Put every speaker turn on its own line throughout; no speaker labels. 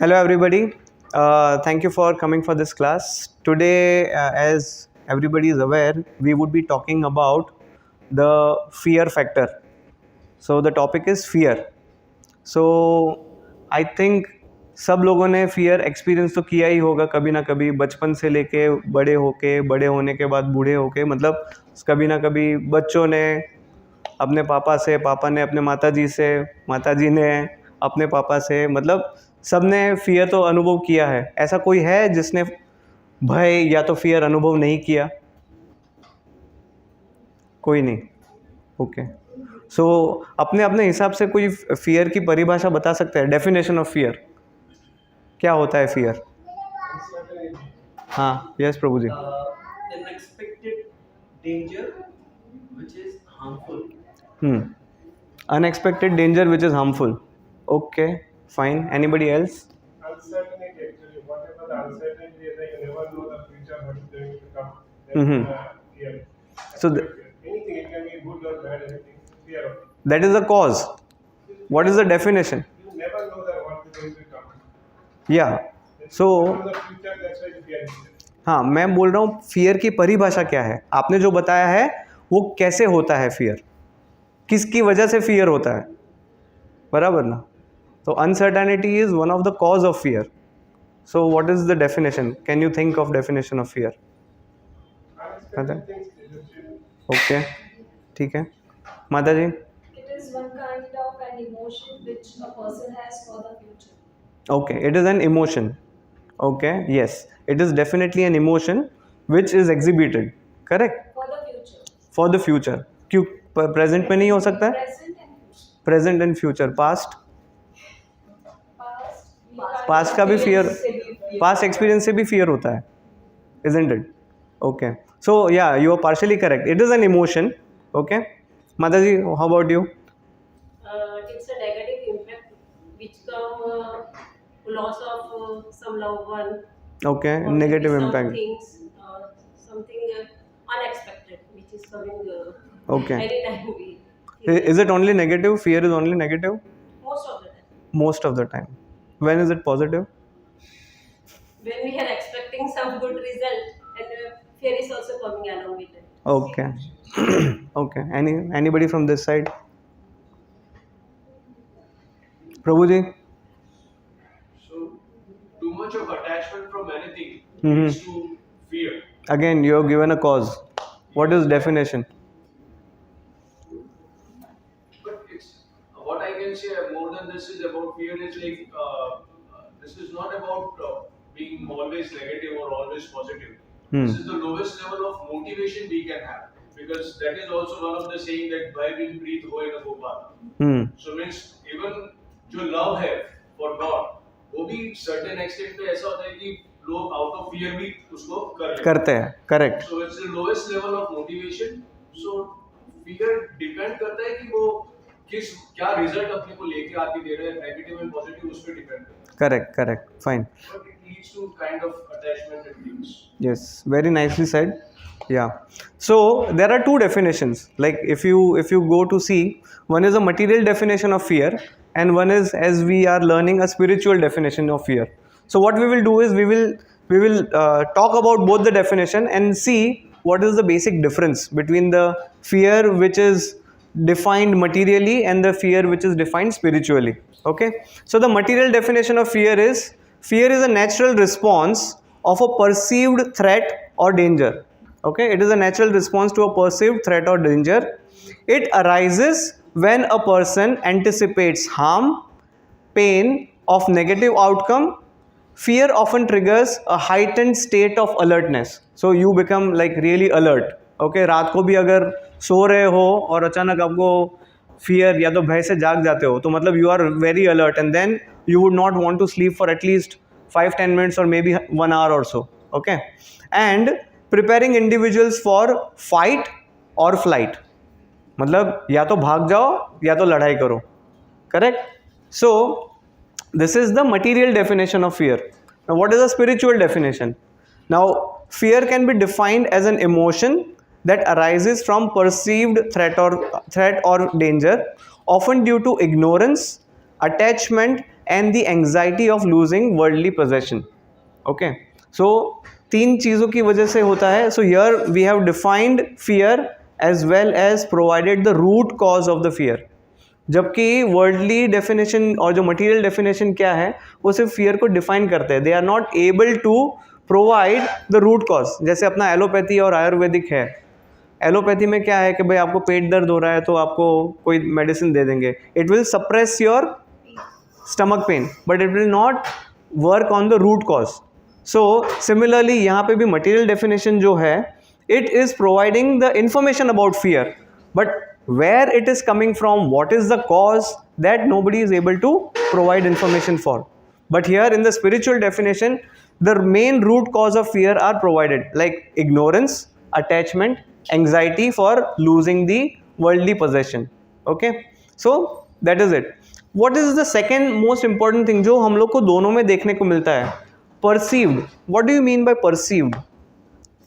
Hello, everybody. Thank you for coming for this class. Today, as everybody is aware, we would be talking about the fear factor. So, the topic is fear. So, I think सब लोगों ने fear experience तो किया ही होगा कभी ना कभी, बचपन से लेके बड़े होने के बाद बूढ़े होके, मतलब कभी ना कभी बच्चों ने अपने पापा से, पापा ने अपने माताजी से, माताजी ने अपने पापा से, मतलब सब ने फियर तो अनुभव किया है। ऐसा कोई है जिसने भय या तो फियर अनुभव नहीं किया? कोई नहीं। ओके। सो अपने अपने हिसाब से कोई फियर की परिभाषा बता सकता है? डेफिनेशन ऑफ फियर क्या होता है? फियर। हाँ, yes Prabhu ji.
Unexpected danger which is harmful.
Unexpected danger which is harmful. Okay, fine. Anybody else?
Uncertainty, actually, whatever the uncertainty is, you never know the future what is going to come.
Mhm.
Fear.
So
Anything, it can be good or bad, anything. Fear of it.
that is the cause. What is the definition?
You never know that what is going to come.
Yeah. So
From the future, that's why you fear it.
हाँ, मैं बोल रहा हूँ fear की परिभाषा क्या है। आपने जो बताया है वो कैसे होता है फियर, किसकी वजह से फियर होता है, बराबर ना? तो uncertainty is one of the cause of fear. So what is the definition? Can you think of definition of fear?
Unexpected things,
okay, ठीक है. माता जी.
It is one kind of an emotion which a person has for the future.
Okay, it is an emotion. Okay, yes, it is definitely an emotion which is exhibited. Correct.
For the future.
For the future. क्यों present में नहीं हो सकता है?
Present and future.
Present and future. Past,
Past. we can't
past का भी fear,
experience.
Past experience से भी फियर होता है, isn't it? Okay, so yeah, you are partially correct. It is an emotion. Okay, माता जी, how about you?
It's a negative impact which come loss of some loved one.
Okay,
or maybe
negative
some
impact.
Things, something unexpected which is coming
Okay.
anytime we.
Is it only negative? Fear is only negative?
Most of the time.
Most of the time. When is it positive?
When we are expecting some good result and fear is also coming along with it.
Okay. Okay. Anybody from this side? Prabhuji?
So, too much of attachment from anything
Mhm.
leads to fear.
Again, you have given a cause. What is definition?
But it's what I can say more than this is about fear is like this is not about being always negative or always positive. This is the lowest level of motivation we can have because that is also one of the saying that why we breathe ho in a gopal. So means even जो love है for God वो भी certain extent पे ऐसा होता है कि लोग out of fear भी उसको
करते हैं. Correct.
So it's the lowest level of motivation. So fear depend करता है कि वो किस क्या result अपने को लेके आके दे रहे हैं, negative and positive उस पे depend करता है.
Correct. Fine.
But it leads to kind of attachment and things.
Yes, very nicely said. Yeah. So there are two definitions. Like if you go to see, one is a material definition of fear, and one is, as we are learning, a spiritual definition of fear. So what we will do is we will talk about both the definition and see what is the basic difference between the fear which is defined materially and the fear which is defined spiritually. Okay. So the material definition of fear is a natural response of a perceived threat or danger. Okay, it is a natural response to a perceived threat or danger. It arises when a person anticipates harm, pain of negative outcome. Fear often triggers a heightened state of alertness. So you become like really alert. Okay, रात को भी अगर सो रहे हो और अचानक आपको fear या तो भय से जाग जाते हो तो मतलब you are very alert and then you would not want to sleep for at least 5-10 minutes or maybe 1 hour or so. Okay, and preparing individuals for fight or flight, मतलब या तो भाग जाओ या तो लड़ाई करो. Correct. So this is the material definition of fear. Now what is the spiritual definition? Now fear can be defined as an emotion that arises from perceived threat or danger, often due to ignorance, attachment and the anxiety of losing worldly possession. Okay, so तीन चीज़ों की वजह से होता है. So here we have defined fear as well as provided the root cause of the fear. जबकि worldly definition और जो मटेरियल डेफिनेशन क्या है वो सिर्फ फियर को डिफाइन करते हैं. They are not able to provide the root cause. जैसे अपना एलोपैथी और आयुर्वेदिक है. एलोपैथी में क्या है कि भाई आपको पेट दर्द हो रहा है तो आपको कोई मेडिसिन दे देंगे. It will suppress your stomach pain but it will not work on the root cause. So similarly यहाँ पे भी मटेरियल डेफिनेशन जो है it is providing the information about fear, but where it is coming from, what is the cause, that nobody is able to provide information for. But here in the spiritual definition, the main root cause of fear are provided, like ignorance, attachment, anxiety for losing the worldly possession. Okay, so that is it. What is the second most important thing जो हम लोग को दोनों में देखने को मिलता है? Perceived. What do you mean by perceived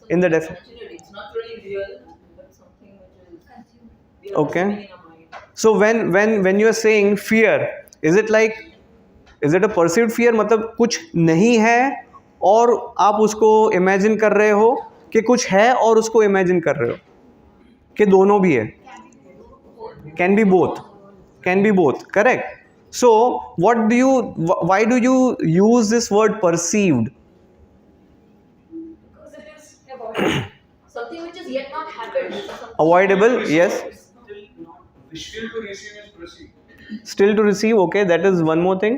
in the definition?
It's not really real, but something which is we are
Okay.
assuming in our mind.
So when you are saying fear, is it a perceived fear? मतलब कुछ नहीं है और आप उसको imagine कर रहे हो कि कुछ है और उसको इमेजिन कर रहे हो कि दोनों भी है? Can be both. Can be both. Correct. So why do you use this word perceived?
Because it is avoidable.
Something which is yet not happened. Something
Avoidable, yes.
Still not wishful to receive is perceived.
Still to receive. Okay, that is one more thing.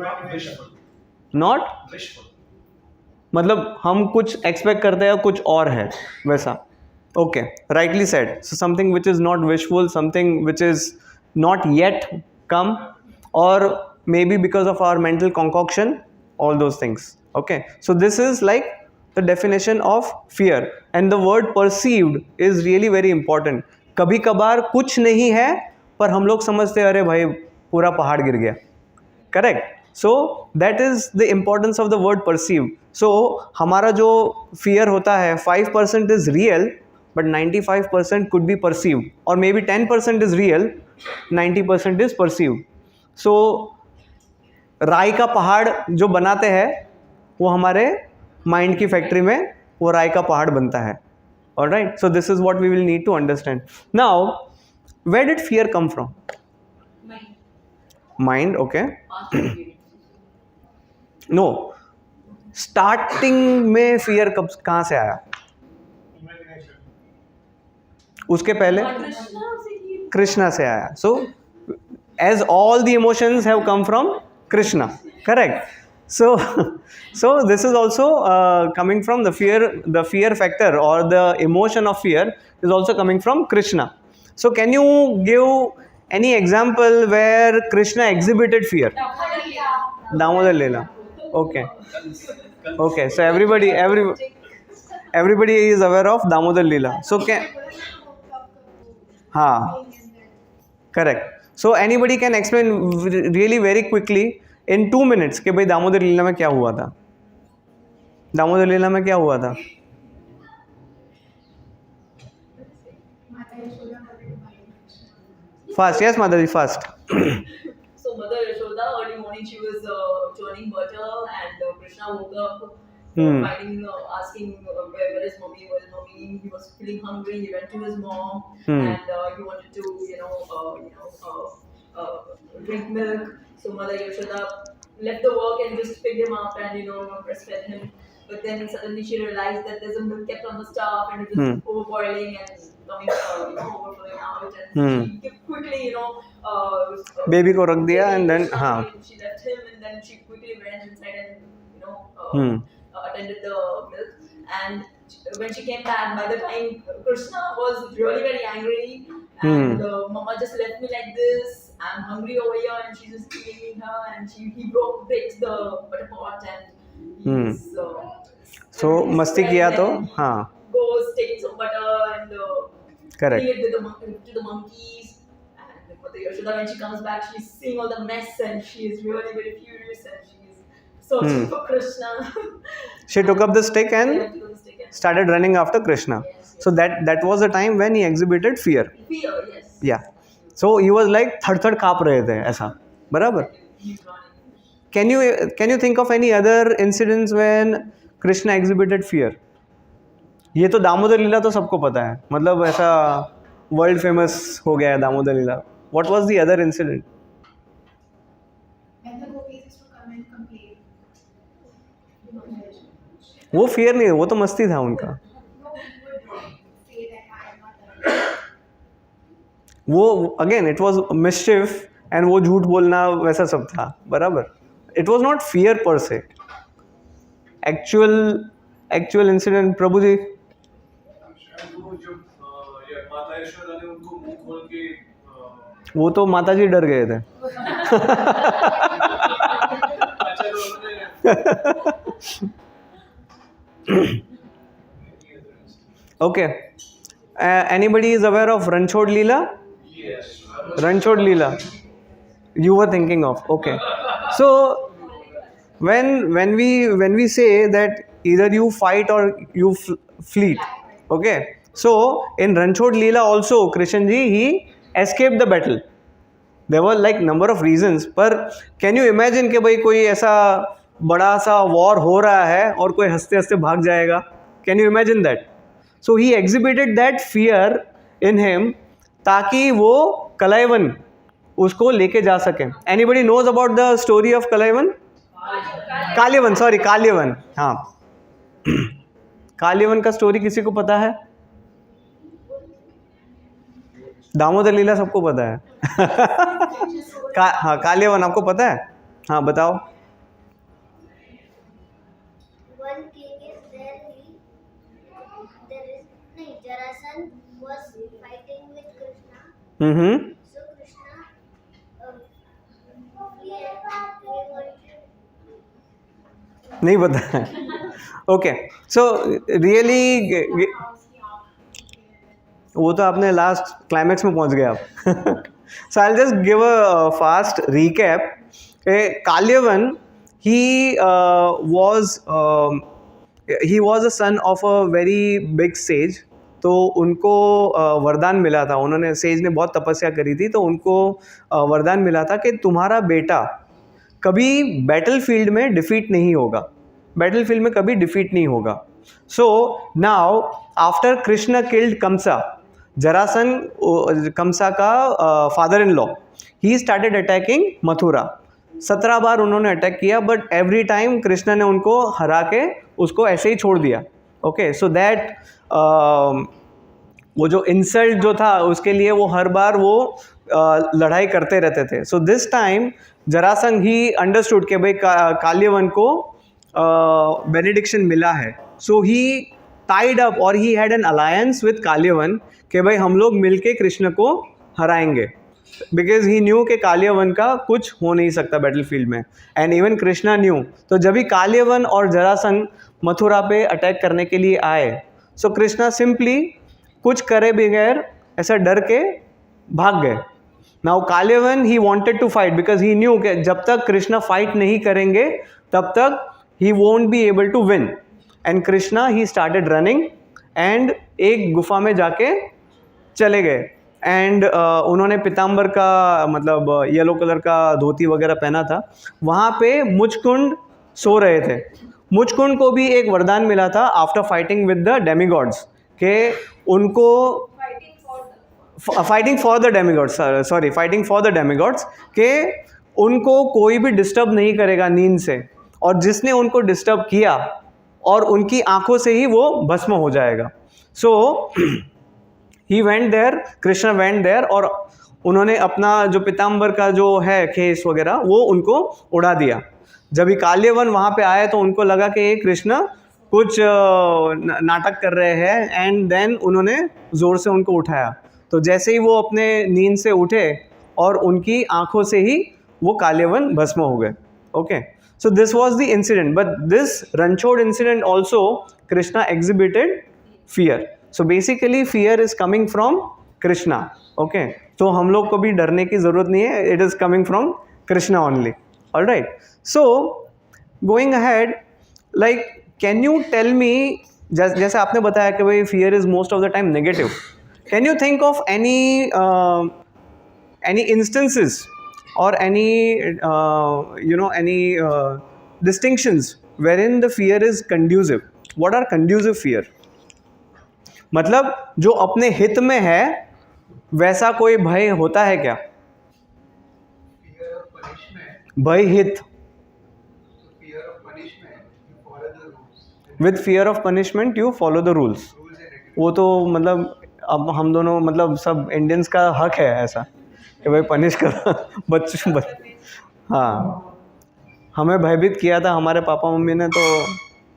Not wishful.
Not
Wishful.
मतलब हम कुछ expect करते हैं कुछ और है वैसा. Okay, rightly said. So something which is not wishful, something which is not yet come, और maybe because of our mental concoction, all those things. Okay, so this is like the definition of fear. And the word perceived is really very important. कभी कभार कुछ नहीं है पर हम लोग समझते हैं अरे भाई पूरा पहाड़ गिर गया. Correct. So that is the importance of the word perceived. So हमारा जो फियर होता है 5% is real but 95% could be perceived, और maybe 10% is real, 90% is perceived. So राई का पहाड़ जो बनाते हैं वो हमारे माइंड की फैक्ट्री में वो राई का पहाड़ बनता है. Alright, so this is what we will need to understand. Now where did fear come from?
mind.
Mind. Okay.
Past experience.
No, starting में फियर कहाँ से आया?
Imagination.
उसके पहले
Krishna से ही
कृष्णा से आया. So as all the emotions have come from Krishna. Correct. So this is also coming from the fear factor, or the emotion of fear is also coming from Krishna. So can you give any example where Krishna exhibited fear? Damodar Leela. Okay. Okay. So everybody is aware of Damodar Leela. So correct. So anybody can explain really very quickly in 2 minutes कि भाई दामोदर लीला में क्या हुआ था? दामोदर लीला में क्या हुआ था? Fast, yes, Madhavi, fast.
So Mother Yashoda, early morning she was churning butter, and Krishna woke up, finding, asking where is mommy, where is mommy. He was feeling hungry. He went to his mom, and he wanted to, drink milk. So Mother Yashoda left the work and just picked him up and breastfed him. But then suddenly she realized that there's a milk kept on the stove and it was overboiling and coming overflowing out, and she quickly
baby को रख दिया and then
she left him, and then she quickly went inside and attended the milk. And when she came back, by the time Krishna was really very angry, and Mama just left me like this. I'm hungry over here, and she's just feeding her, and he breaks the butter pot, and he's
so मस्ती किया तो हाँ
goes taking some butter and
Correct.
feeding it to the monkeys. And Mother Yashoda, when she comes back, she's seeing all the mess, and she is really very furious, and she's searching for Krishna.
she took up the stick and
Yeah, because the stick and
started running after Krishna.
Yes,
So that was the time when he exhibited fear.
fear, yes.
Yeah. So he was like थड़ थड़ काँप रहे थे ऐसा. बराबर.
He's running.
can you think of any other incidents when Krishna exhibited fear? ये तो दामोदर लीला तो सबको पता है, मतलब ऐसा वर्ल्ड फेमस हो गया है दामोदर लीला. What was the other incident?
When the gopis used to come and complain.
वो fear नहीं, वो तो मस्ती था उनका.
No, he would say that I am not the
वो again it was mischief and वो झूठ बोलना वैसा सब था, बराबर. इट वॉज नॉट फियर पर से. एक्चुअल इंसिडेंट प्रभु जी.
शायद वो जब ये माता यशोदा ने उनको मुंह खोल के
वो तो माता जी डर गए थे.
अच्छा तो उन्होंने
okay, anybody is aware of Ranchhod Leela? Ranchod Leela, you were thinking of. Okay, so when we say that either you fight or you flee, okay, so in Ranchod Leela also Krishna ji he escaped the battle. There were like number of reasons, पर can you imagine कि भाई कोई ऐसा बड़ा सा war हो रहा है और कोई हंसते हंसते भाग जाएगा? Can you imagine that? So he exhibited that fear in him ताकि वो कलाइवन उसको लेके जा सके. Anybody knows about the story of Kalyavan? Kalyavan, sorry Kalyavan. हाँ, काल्यवन का स्टोरी किसी को पता है? दामोदर लीला सबको पता है. हाँ, काल्यवन आपको पता है? हाँ बताओ.
One king is there. Jarasandh was fighting with Krishna. So Krishna
नहीं पता है. ओके, सो रियली वो तो आपने लास्ट क्लाइमैक्स में पहुंच गए आप. So I will just give a fast recap. Kalyavan he was a son of a very big sage. तो उनको वरदान मिला था, उन्होंने सेज ने बहुत तपस्या करी थी, तो उनको वरदान मिला था कि तुम्हारा बेटा कभी बैटलफील्ड में डिफीट नहीं होगा, बैटलफील्ड में कभी डिफीट नहीं होगा. So now after Krishna killed Kansa, Jarasandh Kansa का father in law, he started attacking Mathura. 17 बार उन्होंने अटैक किया, बट एवरी टाइम कृष्ण ने उनको हरा के उसको ऐसे ही छोड़ दिया. ओके, सो दैट वो जो इंसल्ट जो था उसके लिए वो हर बार वो लड़ाई करते रहते थे. So this time Jarasandh he understood कि भाई काल्यवन को बेनेडिक्शन मिला है. सो ही टाइड अप और he had an alliance with Kalyavan कि भाई हम लोग मिलके कृष्ण को हराएंगे, बिकॉज ही न्यू कि काल्यवन का कुछ हो नहीं सकता बैटलफील्ड में. And even Krishna new. तो जब भी काल्यवन और जरासंध मथुरा पे अटैक करने के लिए आए, सो कृष्णा सिंपली कुछ करे बगैर ऐसा डर के भाग गए. Now Kalyavan he wanted to fight because he knew कि जब तक कृष्णा फाइट नहीं करेंगे तब तक he won't be able to win. And Krishna he started running and एक गुफा में जाके चले गए. एंड उन्होंने पीताम्बर का मतलब येलो कलर का धोती वगैरह पहना था. वहाँ पे मुचकुंड सो रहे थे. मुचकुंड को भी एक वरदान मिला था after fighting with the demigods के उनको फाइटिंग फॉर द डेमीगॉड्स के उनको कोई भी डिस्टर्ब नहीं करेगा नींद से, और जिसने उनको डिस्टर्ब किया और उनकी आंखों से ही वो भस्म हो जाएगा. So he went there, Krishna went there, और उन्होंने अपना जो पीताम्बर का जो है खेस वगैरह वो उनको उड़ा दिया. जब ही काल्यवन वहाँ पे आए तो उनको लगा कि ये कृष्ण कुछ नाटक कर रहे हैं, एंड देन उन्होंने ज़ोर से उनको उठाया. तो जैसे ही वो अपने नींद से उठे और उनकी आंखों से ही वो काल्यवन भस्म हो गए. Okay, so this was the incident, but this Ranchhod incident also Krishna exhibited fear. So basically fear is coming from Krishna. Okay, तो हम लोग को भी डरने की ज़रूरत नहीं है, it is coming from Krishna only. All right, so going ahead, like can you tell me, जैसे आपने बताया कि भाई fear is most of the time negative, can you think of any instances or any any distinctions wherein the fear is conducive. What are conducive fear? मतलब जो अपने हित में है वैसा कोई भय होता है क्या?
Fear of punishment.
भय हित.
So fear of punishment, you follow the rules.
With fear of punishment you follow the rules.
Rules and regulations.
वो तो मतलब अब हम दोनों मतलब सब इंडियंस का हक है ऐसा कि भाई पनिश करो बच्चों हाँ, हमें भयभीत किया था हमारे पापा मम्मी ने, तो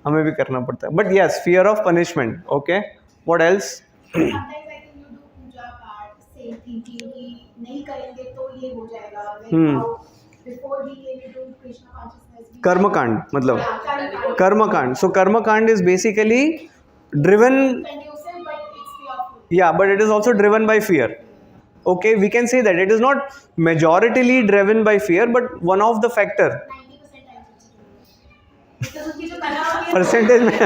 हमें भी करना पड़ता है. But yes, fear of punishment. Okay, what else?
Sometimes I think you do puja part, say thinking कि नहीं करेंगे तो ये हो जाएगा. Like how before we came into Krishna consciousness.
कर्मकांड मतलब
कर्मकांड.
कर्मकांड. सो कर्मकांड is basically driven.
Conducive, but it's fearful.
Yeah, but it is also driven by fear. Okay, we can say that it is not majoritarily driven by fear, but one of the factor.
90% times it's true. Because उनकी जो कथा होती है.
Percentage में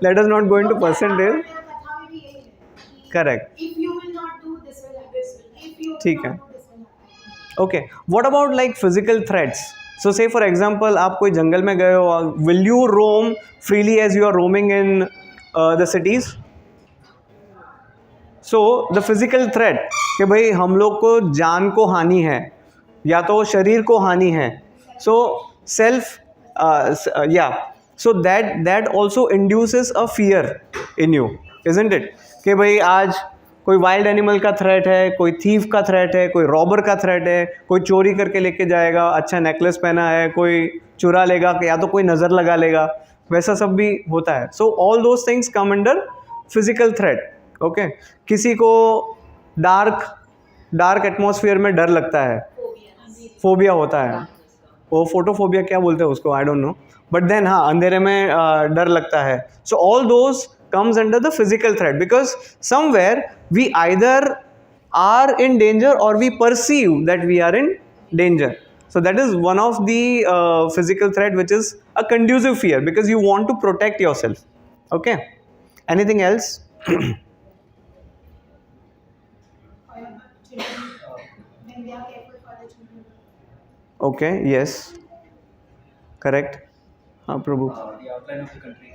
let us not go into percentage.
कथा में भी यही है कि
Correct.
If you will not do this will happen. If you will
ठीक है.
not do this will happen.
Okay, what about like physical threats? So say for example आप कोई जंगल में गए हो, will you roam freely as you are roaming in the cities? So the physical threat कि भाई हम लोग को जान को हानि है या तो शरीर को हानि है. So self so that also induces a fear in you, isn't it? कि भाई आज कोई वाइल्ड एनिमल का थ्रेट है, कोई थीफ का थ्रेट है, कोई रॉबर का थ्रेट है, कोई चोरी करके लेके जाएगा, अच्छा नेकलेस पहना है, कोई चुरा लेगा या तो कोई नज़र लगा लेगा, वैसा सब भी होता है. So all those things come under physical threat. Okay, किसी को डार्क एटमॉस्फेयर में डर लगता है, फोबिया होता है, वो फोटोफोबिया क्या बोलते हैं उसको, I don't know, but then हाँ अंधेरे में डर लगता है. So all those comes under the physical threat because somewhere we either are in danger or we perceive that we are in danger. So that is one of the physical threat which is a conducive fear because you want to protect yourself. Okay, anything else?
For children, when they are careful for the children.
Okay, yes, correct. हाँ प्रभु.
The outline of the country.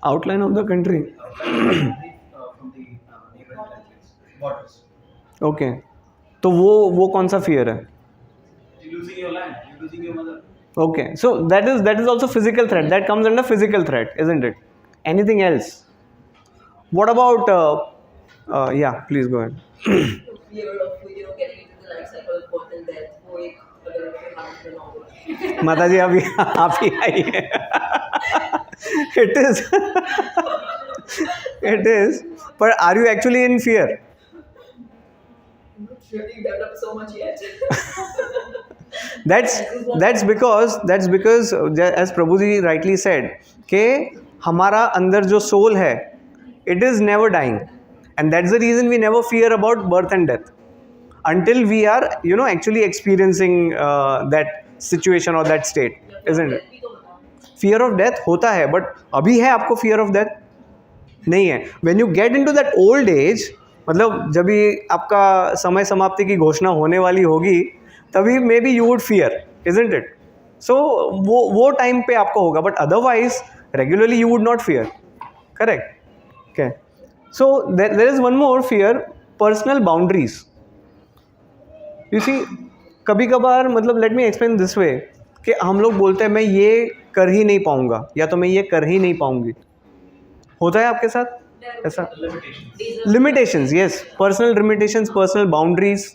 Outline of the country.
From the neighboring countries, borders.
Okay, तो वो कौन सा fear है?
Losing your land, losing your mother.
Okay, so that is also physical threat. That comes under physical threat, isn't it? Anything else? What about yeah, please go ahead.
Fear of getting into the life cycle of birth and death. वो एक अगर आपके हाथ में ना हो.
माता जी अभी आप ही आई है. It is. But are you actually in fear?
I'm not really developed so much yet.
That's because as Prabhu ji rightly said कि हमारा अंदर जो soul है, it is never dying, and that's the reason we never fear about birth and death until we are actually experiencing that situation or that state, isn't it? Fear of death होता है, but अभी है आपको fear of death? नहीं है. When you get into that old age, मतलब जब भी आपका समय समाप्ति की घोषणा होने वाली होगी तभी may be you would fear, isn't it? So वो टाइम पे आपको होगा, but otherwise regularly you would not fear. Correct? Okay. So there is one more fear, personal boundaries. You see, कभी कभार मतलब let me explain this way कि हम लोग बोलते हैं मैं ये कर ही नहीं पाऊंगा या तो मैं ये कर ही नहीं पाऊंगी. होता है आपके साथ ऐसा? Limitations, yes, personal limitations, personal boundaries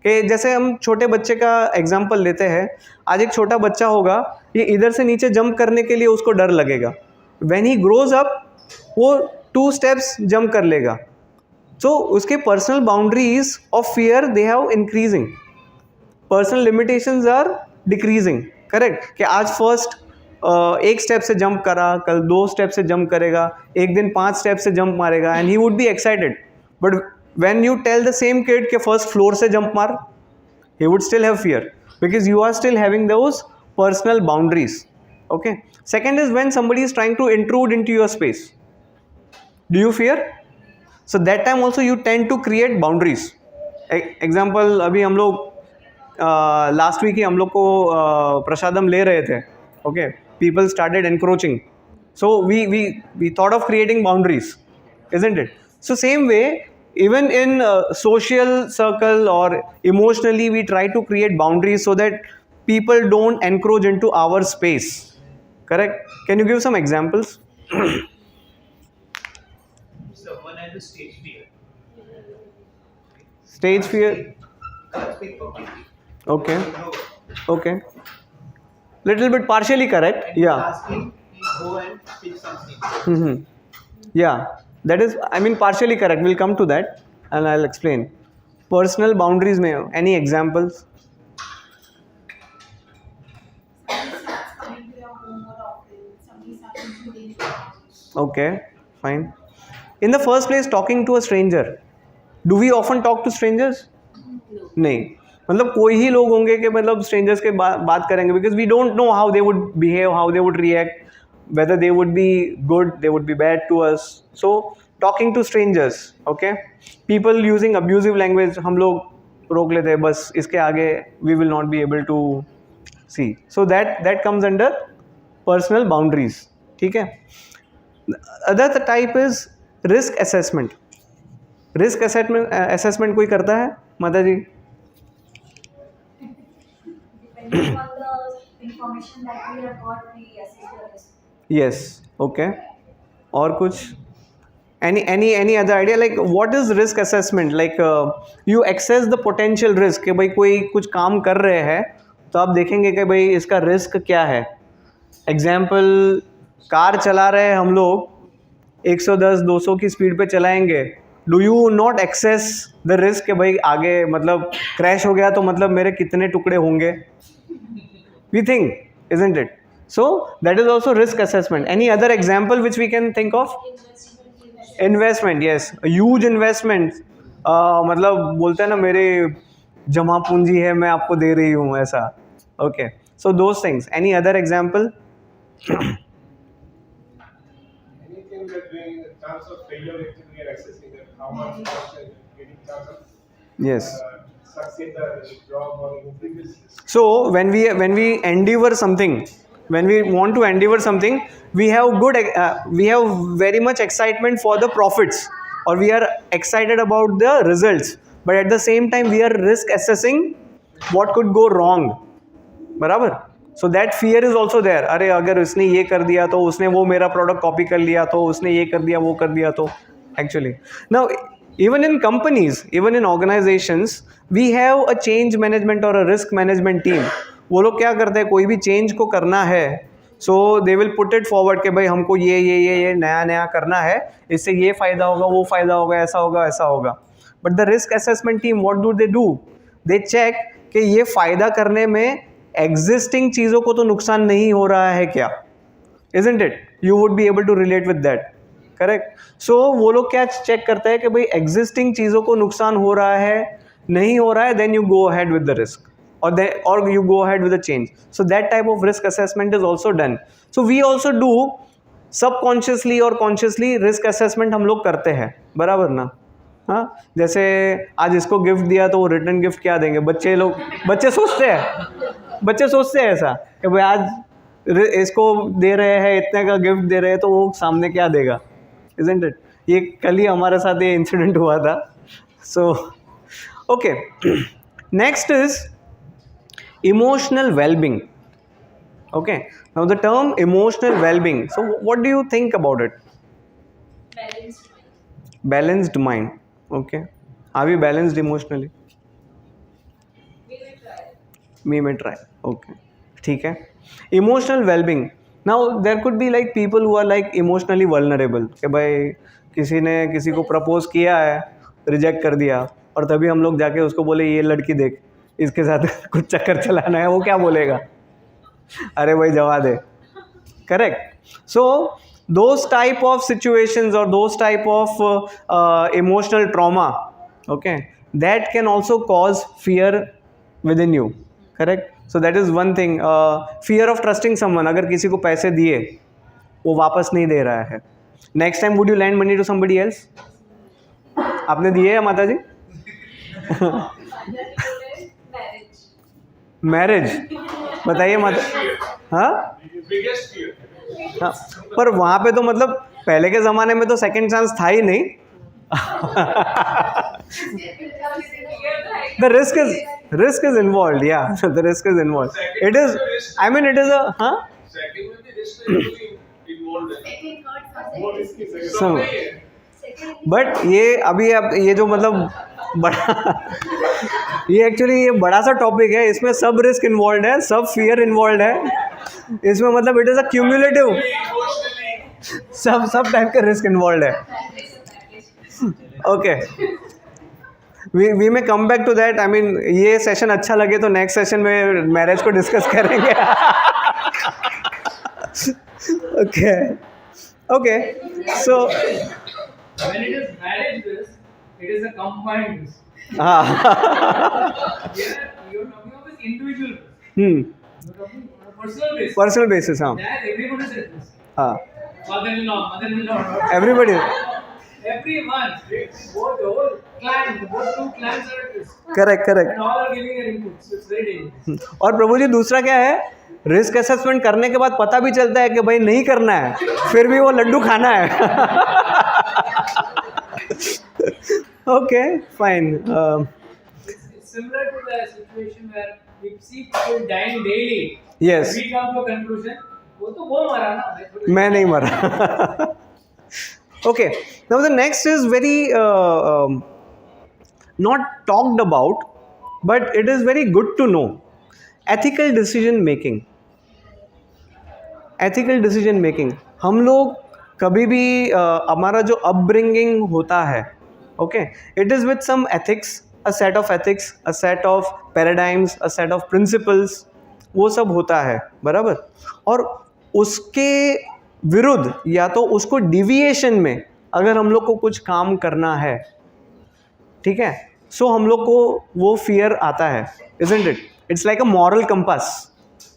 के. जैसे हम छोटे बच्चे का एग्जांपल लेते हैं. आज एक छोटा बच्चा होगा, ये इधर से नीचे जंप करने के लिए उसको डर लगेगा. व्हेन ही ग्रोज अप वो 2 स्टेप्स जंप कर लेगा. सो उसके personal boundaries of fear they have increasing, personal limitations are decreasing. Correct? कि आज फर्स्ट 1 स्टेप से जंप करा, कल 2 स्टेप से जंप करेगा, एक दिन 5 स्टेप से जंप मारेगा, and he would be excited. But when you tell the same kid कि फर्स्ट फ्लोर से जंप मार, he would still have fear because you are still having those personal boundaries. Okay. Second is when somebody is trying to intrude into your space. Do you fear? So that time also you tend to create boundaries. Example, अभी हम लोग last week ही हम लोग को प्रसादम ले रहे थे. Okay, people started encroaching, so we thought of creating boundaries, isn't it? So same way, even in social circle or emotionally, we try to create boundaries so that people don't encroach into our space. Correct? Can you give some examples?
Someone has a stage fear.
Stage fear.
Can't speak publicly.
Okay.
No.
Okay, little bit partially correct.
And
Yeah.
ask him, please go and speak something.
Mm-hmm. Yeah, that is, I mean, partially correct. We'll come to that and I'll explain. Personal boundaries में any examples?
Somebody starts coming to your home more often. Somebody starts intruding in your house.
Okay, fine. In the first place, talking to a stranger. Do we often talk to strangers? नहीं, मतलब कोई ही लोग होंगे कि मतलब strangers के बात करेंगे, because we don't know how they would behave, how they would react, whether they would be good, they would be bad to us. So talking to strangers, okay, people using abusive language, हम लोग रोक लेते हैं, बस इसके आगे we will not be able to see. So that comes under personal boundaries. ठीक है. Other type is risk assessment. Risk assessment कोई करता है, माता जी?
Depending on the information that we have got, we assess the risk.
Yes. Okay. और कुछ? Any other idea? Like what is risk assessment? Like you assess the potential risk कि भाई कोई कुछ काम कर रहे हैं तो आप देखेंगे कि भाई इसका रिस्क क्या है. एग्जाम्पल, कार चला रहे हैं हम लोग, 110-200 की स्पीड पे चलाएंगे. Do you not access the risk कि भाई आगे मतलब क्रैश हो गया तो मतलब मेरे कितने टुकड़े होंगे? We think, isn't it? So that is also risk assessment. Any other example which we can think of? Investment, yes, a huge investment. मतलब बोलते हैं ना, मेरे जमा पूंजी है, मैं आपको दे रही हूँ, ऐसा. Okay, so those things. Any other example?
Anything that doing the chance of failure actually we are assessing that how much chance getting chance of
Yes.
succeed the job or anything is.
So when we endeavor something, when we want to endeavor something, we have very much excitement for the profits, or we are excited about the results, but at the same time we are risk assessing what could go wrong. बराबर? So that fear is also there. अरे अगर उसने ये कर दिया तो, उसने वो मेरा प्रोडक्ट कॉपी कर लिया तो, उसने ये कर दिया वो कर दिया तो. Actually, now even in companies, even in organizations, we have a change management or a risk management team. वो लोग क्या करते हैं, कोई भी चेंज को करना है, so they will put it forward कि भाई हमको ये नया करना है, इससे ये फ़ायदा होगा, वो फ़ायदा होगा, ऐसा होगा, ऐसा होगा. But the risk assessment team, what do? They check कि ये फ़ायदा करने में एग्जिस्टिंग चीज़ों को तो नुकसान नहीं हो रहा है क्या? Isn't it? You would be able to relate with that. Correct. So वो लोग क्या चेक करते हैं कि भाई एग्जिस्टिंग चीज़ों को नुकसान हो रहा है, नहीं हो रहा है, then you go ahead with the risk, or you go ahead with a change. So that type of risk assessment is also done. So we also do subconsciously or consciously risk assessment हम लोग करते हैं, बराबर ना? हाँ, जैसे आज इसको गिफ्ट दिया तो वो रिटर्न गिफ्ट क्या देंगे? बच्चे सोचते हैं ऐसा कि भाई आज इसको दे रहे हैं, इतने का गिफ्ट दे रहे हैं, तो वो सामने क्या देगा? Isn't it? ये कल ही हमारे साथ ये इंसिडेंट हुआ था. So okay, next is emotional well-being. Okay, now the term emotional well-being, so what do you think about it? Balanced mind. Okay, are we balanced emotionally? We may try. Okay, ठीक है. Emotional well-being. Now there could be like people who are like emotionally vulnerable कि भाई किसी ने किसी को propose किया है, रिजेक्ट कर दिया, और तभी हम लोग जाके उसको बोले ये लड़की देख, इसके साथ कुछ चक्कर चलाना है, वो क्या बोलेगा? अरे भाई जवा दे. Correct. So those type of situations और those type of emotional trauma, okay, that can also cause fear within you. Correct. So that is one thing. Fear of trusting someone. अगर किसी को पैसे दिए, वो वापस नहीं दे रहा है, next time would you lend money to somebody else? आपने दिए है माता जी? मैरिज बताइए मत हाँ
बिगेस्ट फियर
हाँ, पर वहाँ पे तो मतलब पहले के ज़माने में तो सेकंड चांस था ही नहीं. The risk is involved, yeah. The risk is involved. It is, I mean, it is a, huh?
Second में भी रिस्क इन्वॉल्व है.
वो इसकी second
So,
नहीं है.
बट ये अभी अब ये जो मतलब बड़ा ये एक्चुअली ये बड़ा सा टॉपिक है, इसमें सब रिस्क इन्वॉल्व है, सब फियर इन्वॉल्व है इसमें, मतलब इट इज़ अ क्यूमुलेटिव, सब टाइप के रिस्क इन्वॉल्व है. ओके, वी में come back to that. I mean ये सेशन अच्छा लगे तो नेक्स्ट सेशन में मैरिज को डिस्कस करेंगे. Okay so
When it is marriage risk, it is a combined risk.
हाँ.
Here you are talking of an individual risk. You are talking on a personal basis.
Personal basis. हाँ
There everyone is at risk.
हाँ,
Father-in-law, mother-in-law.
Everybody.
Everyone, both the whole clan, both two clans are at risk.
Correct.
And all are giving their inputs. So it's very dangerous.
और प्रभु जी दूसरा क्या है, risk assessment करने के बाद पता भी चलता है कि भाई नहीं करना है, फिर भी वो लड्डू खाना है. Okay fine.
It's similar to the situation where we see people dying daily.
Yes.
We come to a conclusion, वो तो वो मरा ना.
मैं नहीं मरा. Okay, now the next is very not talked about, but it is very good to know. Ethical decision making. Ethical decision making. हम लोग कभी भी हमारा जो upbringing होता है, okay, it is with some ethics, a set of ethics, a set of paradigms, a set of principles, वो सब होता है, बराबर. और उसके विरुद्ध या तो उसको डिविएशन में अगर हम लोग को कुछ काम करना है, ठीक है, सो हम लोग को वो फियर आता है, isn't it? It's like a moral compass.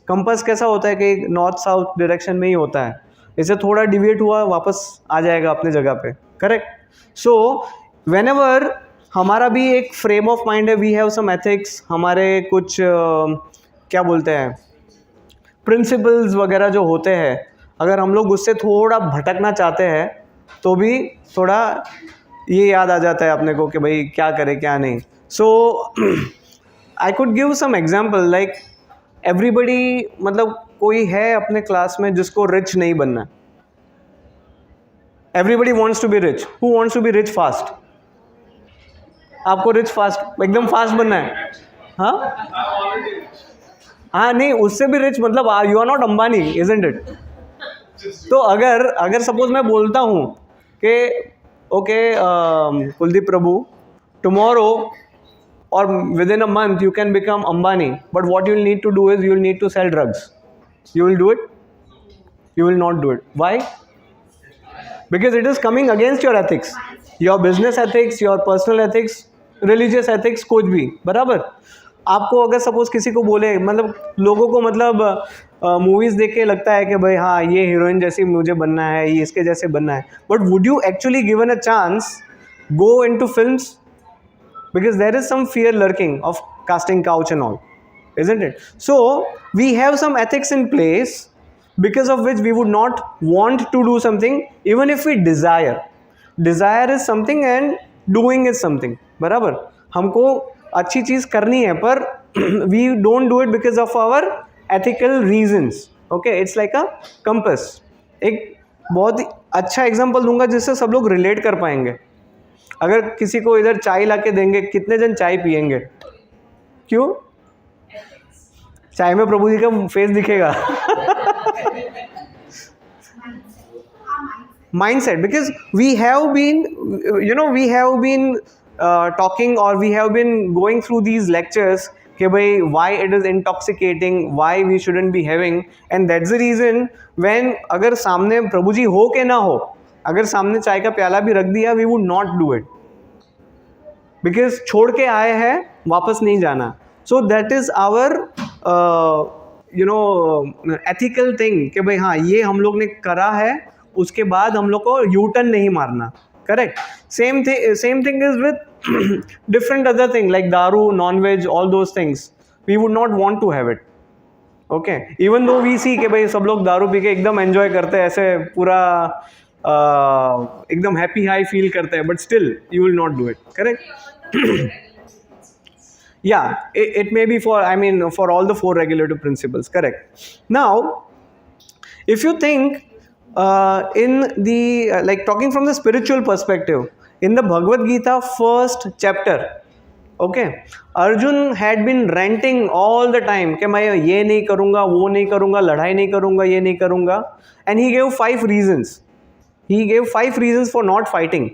Compass कैसा होता है कि नॉर्थ साउथ डायरेक्शन में ही होता है, इससे थोड़ा डिविएट हुआ वापस आ जाएगा अपने जगह पे, करेक्ट. सो व्हेनेवर हमारा भी एक फ्रेम ऑफ माइंड है, वी हैव सम एथिक्स, हमारे कुछ क्या बोलते हैं प्रिंसिपल्स वगैरह जो होते हैं, अगर हम लोग उससे थोड़ा भटकना चाहते हैं तो भी थोड़ा ये याद आ जाता है अपने को कि भाई क्या करें क्या नहीं. So I could give some example like everybody, मतलब कोई है अपने क्लास में जिसको रिच नहीं बनना. Everybody wants to be rich. Who wants to be rich fast? आपको रिच फास्ट एकदम फास्ट बनना है. हाँ नहीं, उससे भी रिच, मतलब you are not Ambani, isn't it? तो अगर सपोज मैं बोलता हूँ कि okay Kuldeep Prabhu, tomorrow or within a month you can become Ambani, but what you will need to do is you will need to sell drugs. You will do it? You will not do it. Why? Because it is coming against your ethics, your business ethics, your personal ethics, religious ethics, कुछ भी, बराबर. आपको अगर suppose किसी को बोले, मतलब लोगों को मतलब मूवीज़ देख के लगता है कि भाई हाँ ये हीरोइन जैसी मुझे बनना है, ये इसके जैसे बनना है, but would you actually given a chance go into films? Because there is some fear lurking of casting couch and all, isn't it? So we have some ethics in place because of which we would not want to do something even if we desire. Desire is something and doing is something, बराबर. हमको अच्छी चीज़ करनी है पर we don't do it because of our ethical reasons. Okay, it's like a compass. एक बहुत ही अच्छा example दूंगा जिससे सब लोग रिलेट कर पाएंगे. अगर किसी को इधर चाय ला के देंगे, कितने जन चाय पियेंगे? क्यों? चाय में प्रभु जी का फेस दिखेगा. mindset, because we have been talking, or we have been going through these lectures कि भाई why it is intoxicating, why we shouldn't be having, and that's the reason when अगर सामने प्रभु जी हो के ना हो, अगर सामने चाय का प्याला भी रख दिया, we would not do it because छोड़ के आए हैं, वापस नहीं जाना. So that is our ethical thing कि भाई हाँ ये हम लोग ने करा है, उसके बाद हम लोग को यू टर्न नहीं मारना. Correct. Same thing is with different other thing like दारू, non-veg, all those things. we would not want to have it. Okay, even though we see कि भाई सब लोग दारू पी के एकदम एंजॉय करते हैं, ऐसे पूरा एकदम हैप्पी हाई फील करते हैं, but still you will not do it, correct? Yeah, it may be for, I mean, for all the 4 regulative principles, correct? Now, if you think in the like talking from the spiritual perspective, in the Bhagavad Gita first chapter, okay, Arjun had been ranting all the time कि मैं ये नहीं करूँगा, वो नहीं करूँगा, लड़ाई नहीं करूँगा, ये नहीं करूँगा, and he gave 5 reasons. He gave 5 reasons for not fighting.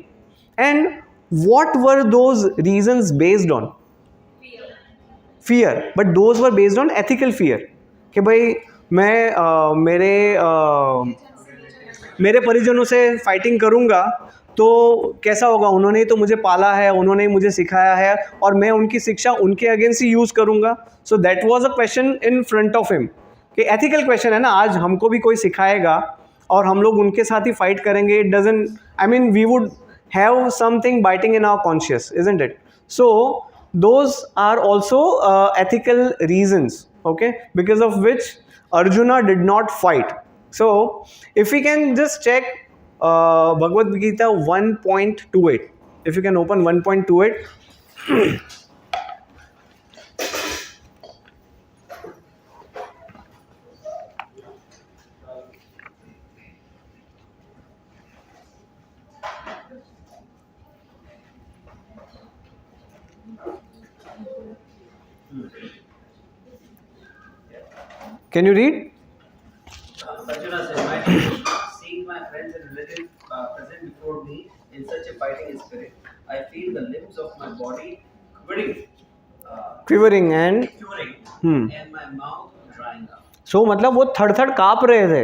And what were those reasons based on? Fear. But those were based on ethical fear. कि भाई मैं मेरे परिजनों से फाइटिंग करूँगा तो कैसा होगा, उन्होंने ही तो मुझे पाला है, उन्होंने ही मुझे सिखाया है, और मैं उनकी शिक्षा उनके अगेंस्ट ही यूज़ करूँगा. सो that was a question in front of him, कि एथिकल क्वेश्चन है ना, आज हमको भी कोई सिखाएगा और हम लोग उनके साथ ही फाइट करेंगे, it doesn't, I mean we would have something biting in our conscious, isn't it? So those are also ethical reasons, okay, because of which Arjuna did not fight. So if we can just check Bhagavad Gita 1.28, if you can open 1.28. Can you read?
Arjuna said, my dear, seeing my friends and relatives present before me in such a fighting spirit, I feel the limbs of my body
Quivering and
and my mouth drying up.
So मतलब वो थड़-थड़ काँप रहे थे.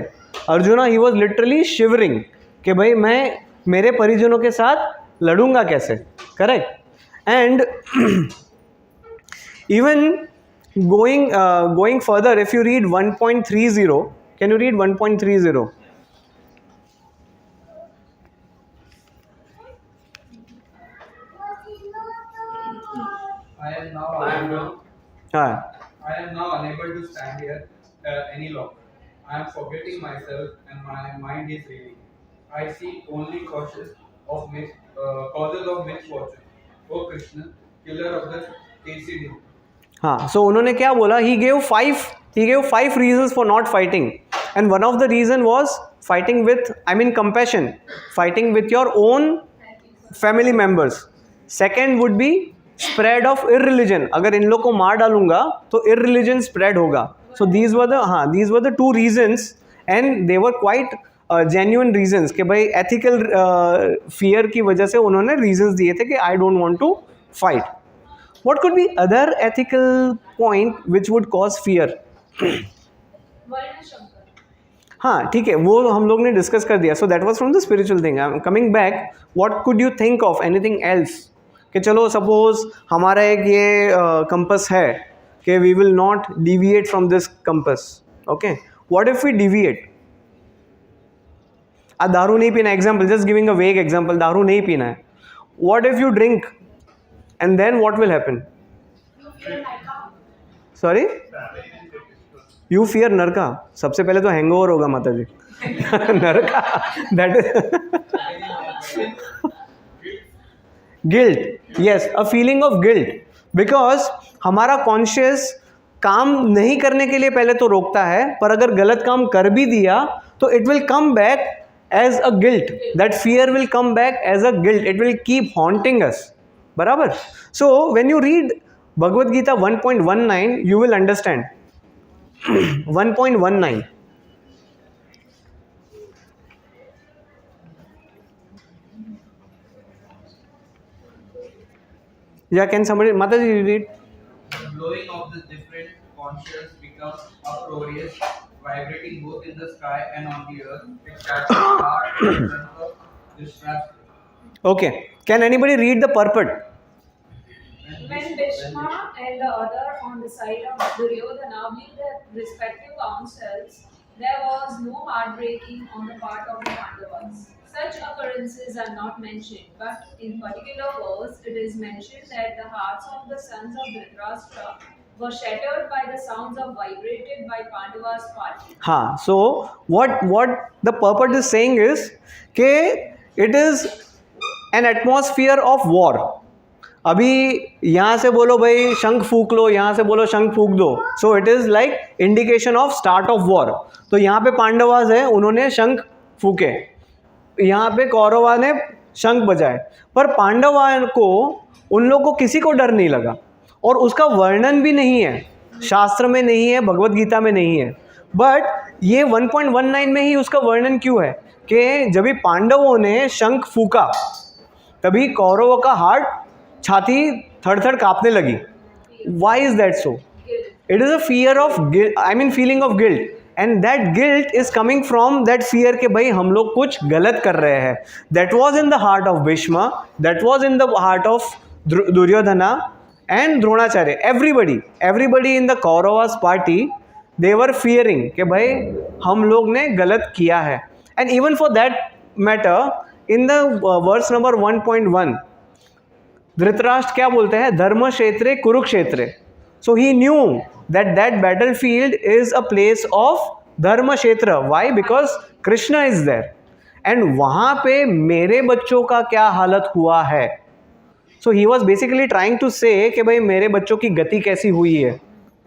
Arjuna, he was literally shivering कि भाई मैं मेरे परिजनों के साथ लड़ूंगा कैसे, correct? And even going further, if you read 1.30, can you read 1.30?
I am now unable to stand here any longer. I am forgetting myself and my mind is reeling. I see only causes of misfortune. O Krishna, killer of the tasty.
हाँ, so उन्होंने क्या बोला? He gave five reasons for not fighting, and one of the reason was fighting with, I mean, compassion, fighting with your own family members. Second would be spread of irreligion. अगर इन लोग को मार डालूंगा तो irreligion spread होगा. So these were the 2 reasons, and they were quite genuine reasons कि भाई ethical fear की वजह से उन्होंने reasons दिए थे कि I don't want to fight. What could be other ethical point which would cause fear? हाँ, ठीक है, वो हम लोग ने डिस्कस कर दिया. So that was from the spiritual thing. I am coming back. What could you think of anything else? कि चलो सपोज हमारा एक ये कंपस है कि we will not deviate from this compass. Okay, what if we deviate? दारू नहीं पीना, एग्जाम्पल, जस्ट गिविंग अ वेग एग्जाम्पल, दारू नहीं पीना है. What if you drink and then what will happen? Sorry? You fear नरका. सबसे पहले तो हैंगओवर होगा माता जी. नरका, that is guilt. Yes, a feeling of guilt, because हमारा कॉन्शियस काम नहीं करने के लिए पहले तो रोकता है, पर अगर गलत काम कर भी दिया तो it will come back as a guilt. That fear will come back as a guilt. It will keep haunting us. बराबर. So when you read Bhagavad Gita 1.19, you will understand. 1.19. Yeah, can somebody, Mataji, read?
The blowing of the different conches becomes uproarious, vibrating both in the sky and on the earth. It catches the heart and the distress.
Okay. Can anybody read the purport?
When Bhishma and the other on the side of Duryodhana blew their respective counsels, there was no heartbreaking on the part of the Pandavas. Such occurrences are not mentioned, but in particular verse it is mentioned that the hearts of the sons of Dhritarashtra were shattered by the sounds of vibrated by Pandava's party.
हाँ, so what the purport is saying is कि it is an atmosphere of war. अभी यहाँ से बोलो भाई शंख फूक लो, यहाँ से बोलो शंख फूक दो, so it is like indication of start of war. तो यहाँ पे पांडवास है, उन्होंने शंख फूके, यहाँ पे कौरवा ने शंख बजाए, पर पांडवा को उन लोग को किसी को डर नहीं लगा और उसका वर्णन भी नहीं है, शास्त्र में नहीं है, भगवत गीता में नहीं है. बट ये 1.19 में ही उसका वर्णन क्यों है कि जब भी पांडवों ने शंख फूका तभी कौरवों का हार्ट, छाती थड़ थड़ कांपने लगी. Why is that so? It is a fear of guilt, I mean feeling of guilt, and that guilt is coming from that fear कि भाई हम लोग कुछ गलत कर रहे हैं. That was in the heart of Bhishma, that was in the heart of Duryodhana and Dronacharya. everybody in the Kauravas party, they were fearing कि भाई हम लोग ने गलत किया है. And even for that matter, in the verse number 1.1, Dhritarashtra क्या बोलते हैं? धर्म क्षेत्रे कुरुक्षेत्रे. So he knew that that battlefield is a place of धर्म क्षेत्र. Why? Because Krishna is there. And वहाँ पे मेरे बच्चों का क्या हालत हुआ है. So he was basically trying to say कि भाई मेरे बच्चों की गति कैसी हुई है,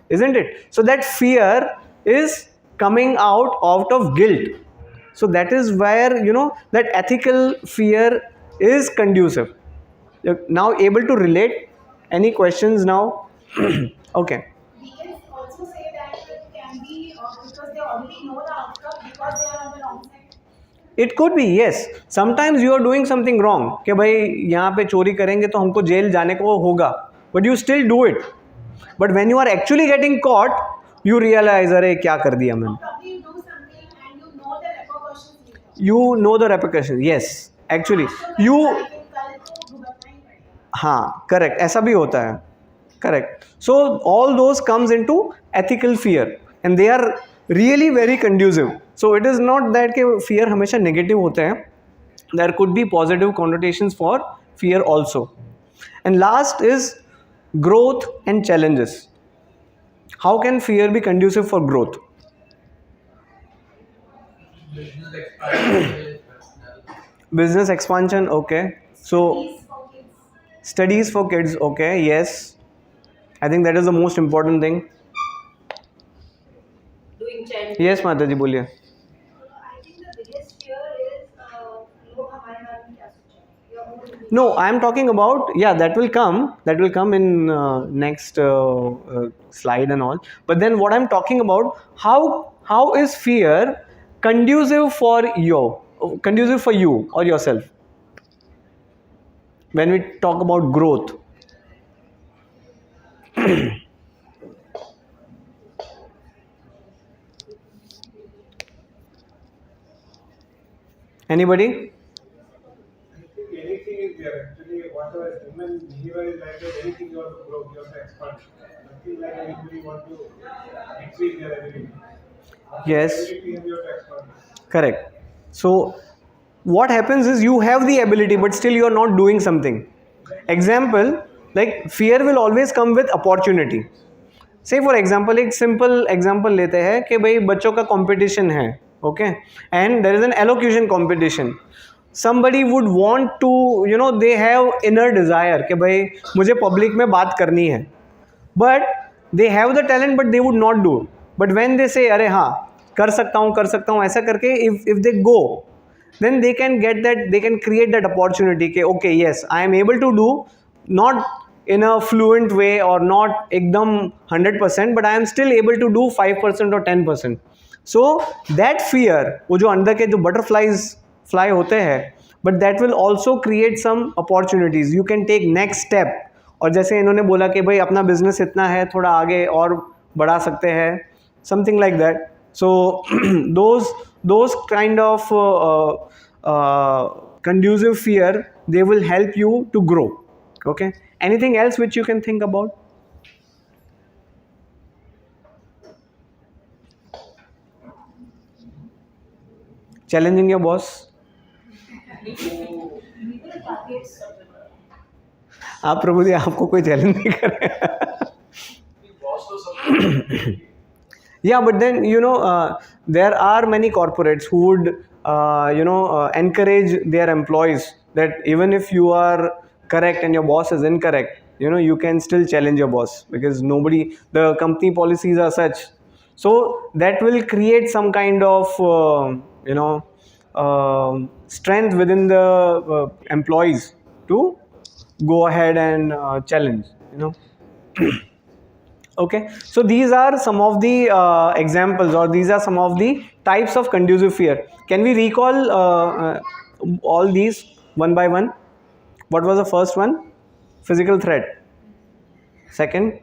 isn't it? So that fear is coming out of guilt. So that is where, you know, that ethical fear is conducive. You're now able to relate? Any questions now? Okay.
We can also say that it can be because they already know the outcome because they are on the wrong side.
It could be, yes. Sometimes you are doing something wrong कि भाई यहाँ पे चोरी करेंगे तो हमको jail जाने को होगा, but you still do it. But when you are actually getting caught, you realize अरे क्या कर दिया मैंने.
Probably you do something and you know the repercussions later.
You know the repercussions. Yes, actually you. हाँ, correct. ऐसा भी होता है. Correct. So all those comes into ethical fear and they are really very conducive. So it is not that कि fear हमेशा negative होते हैं. There could be positive connotations for fear also. And last is growth and challenges. How can fear be conducive for growth? Business expansion, okay. So studies for kids, okay, yes. I think that is the most important thing.
Doing chanting.
Yes, Mataji, बोलिए.
I think the biggest fear is लोग हमारे बारे में क्या सोचेंगे. Your own
No, I am talking about, yeah, that will come in next slide and all. But then what I am talking about, how is fear conducive for you or yourself when we talk about growth? Anybody?
I think anything is there. Actually, whatever human behavior is like that, anything you want to grow, you have to expand. Nothing like anybody want to increase their ability.
Yes.
Ability you have to expand.
Correct. So what happens is you have the ability but still you are not doing something. Example, like fear will always come with opportunity. Say for example, एक simple example लेते हैं कि भाई बच्चों का competition है, okay, and there is an elocution competition. Somebody would want to, you know, they have inner desire कि भाई मुझे public में बात करनी है, but they have the talent but they would not do. But when they say अरे हाँ कर सकता हूँ ऐसा करके, if they go, then they can get that, they can create that opportunity कि okay, yes, I am able to do, not in a fluent way or not एकदम 100%, but I am still able to do 5% or 10%. So that fear, वो जो अंदर के जो butterflies fly होते हैं, but that will also create some opportunities. You can take next step. और जैसे इन्होंने बोला कि भाई अपना business इतना है, थोड़ा आगे और बढ़ा सकते हैं, something like that. So those kind of conducive fear, they will help you to grow. Okay. Anything else which you can think about? Challenging your boss? आप प्रभु जी आपको कोई चैलेंज नहीं कर रहे.
Boss
Yeah, but then there are many corporates who would encourage their employees that even if you are correct and your boss is incorrect, you can still challenge your boss, because the company policies are such. So that will create some kind of strength within the employees to go ahead and challenge. Okay, so these are some of the examples, or these are some of the types of conducive fear. Can we recall all these one by one? What was the first one? Physical threat. Second,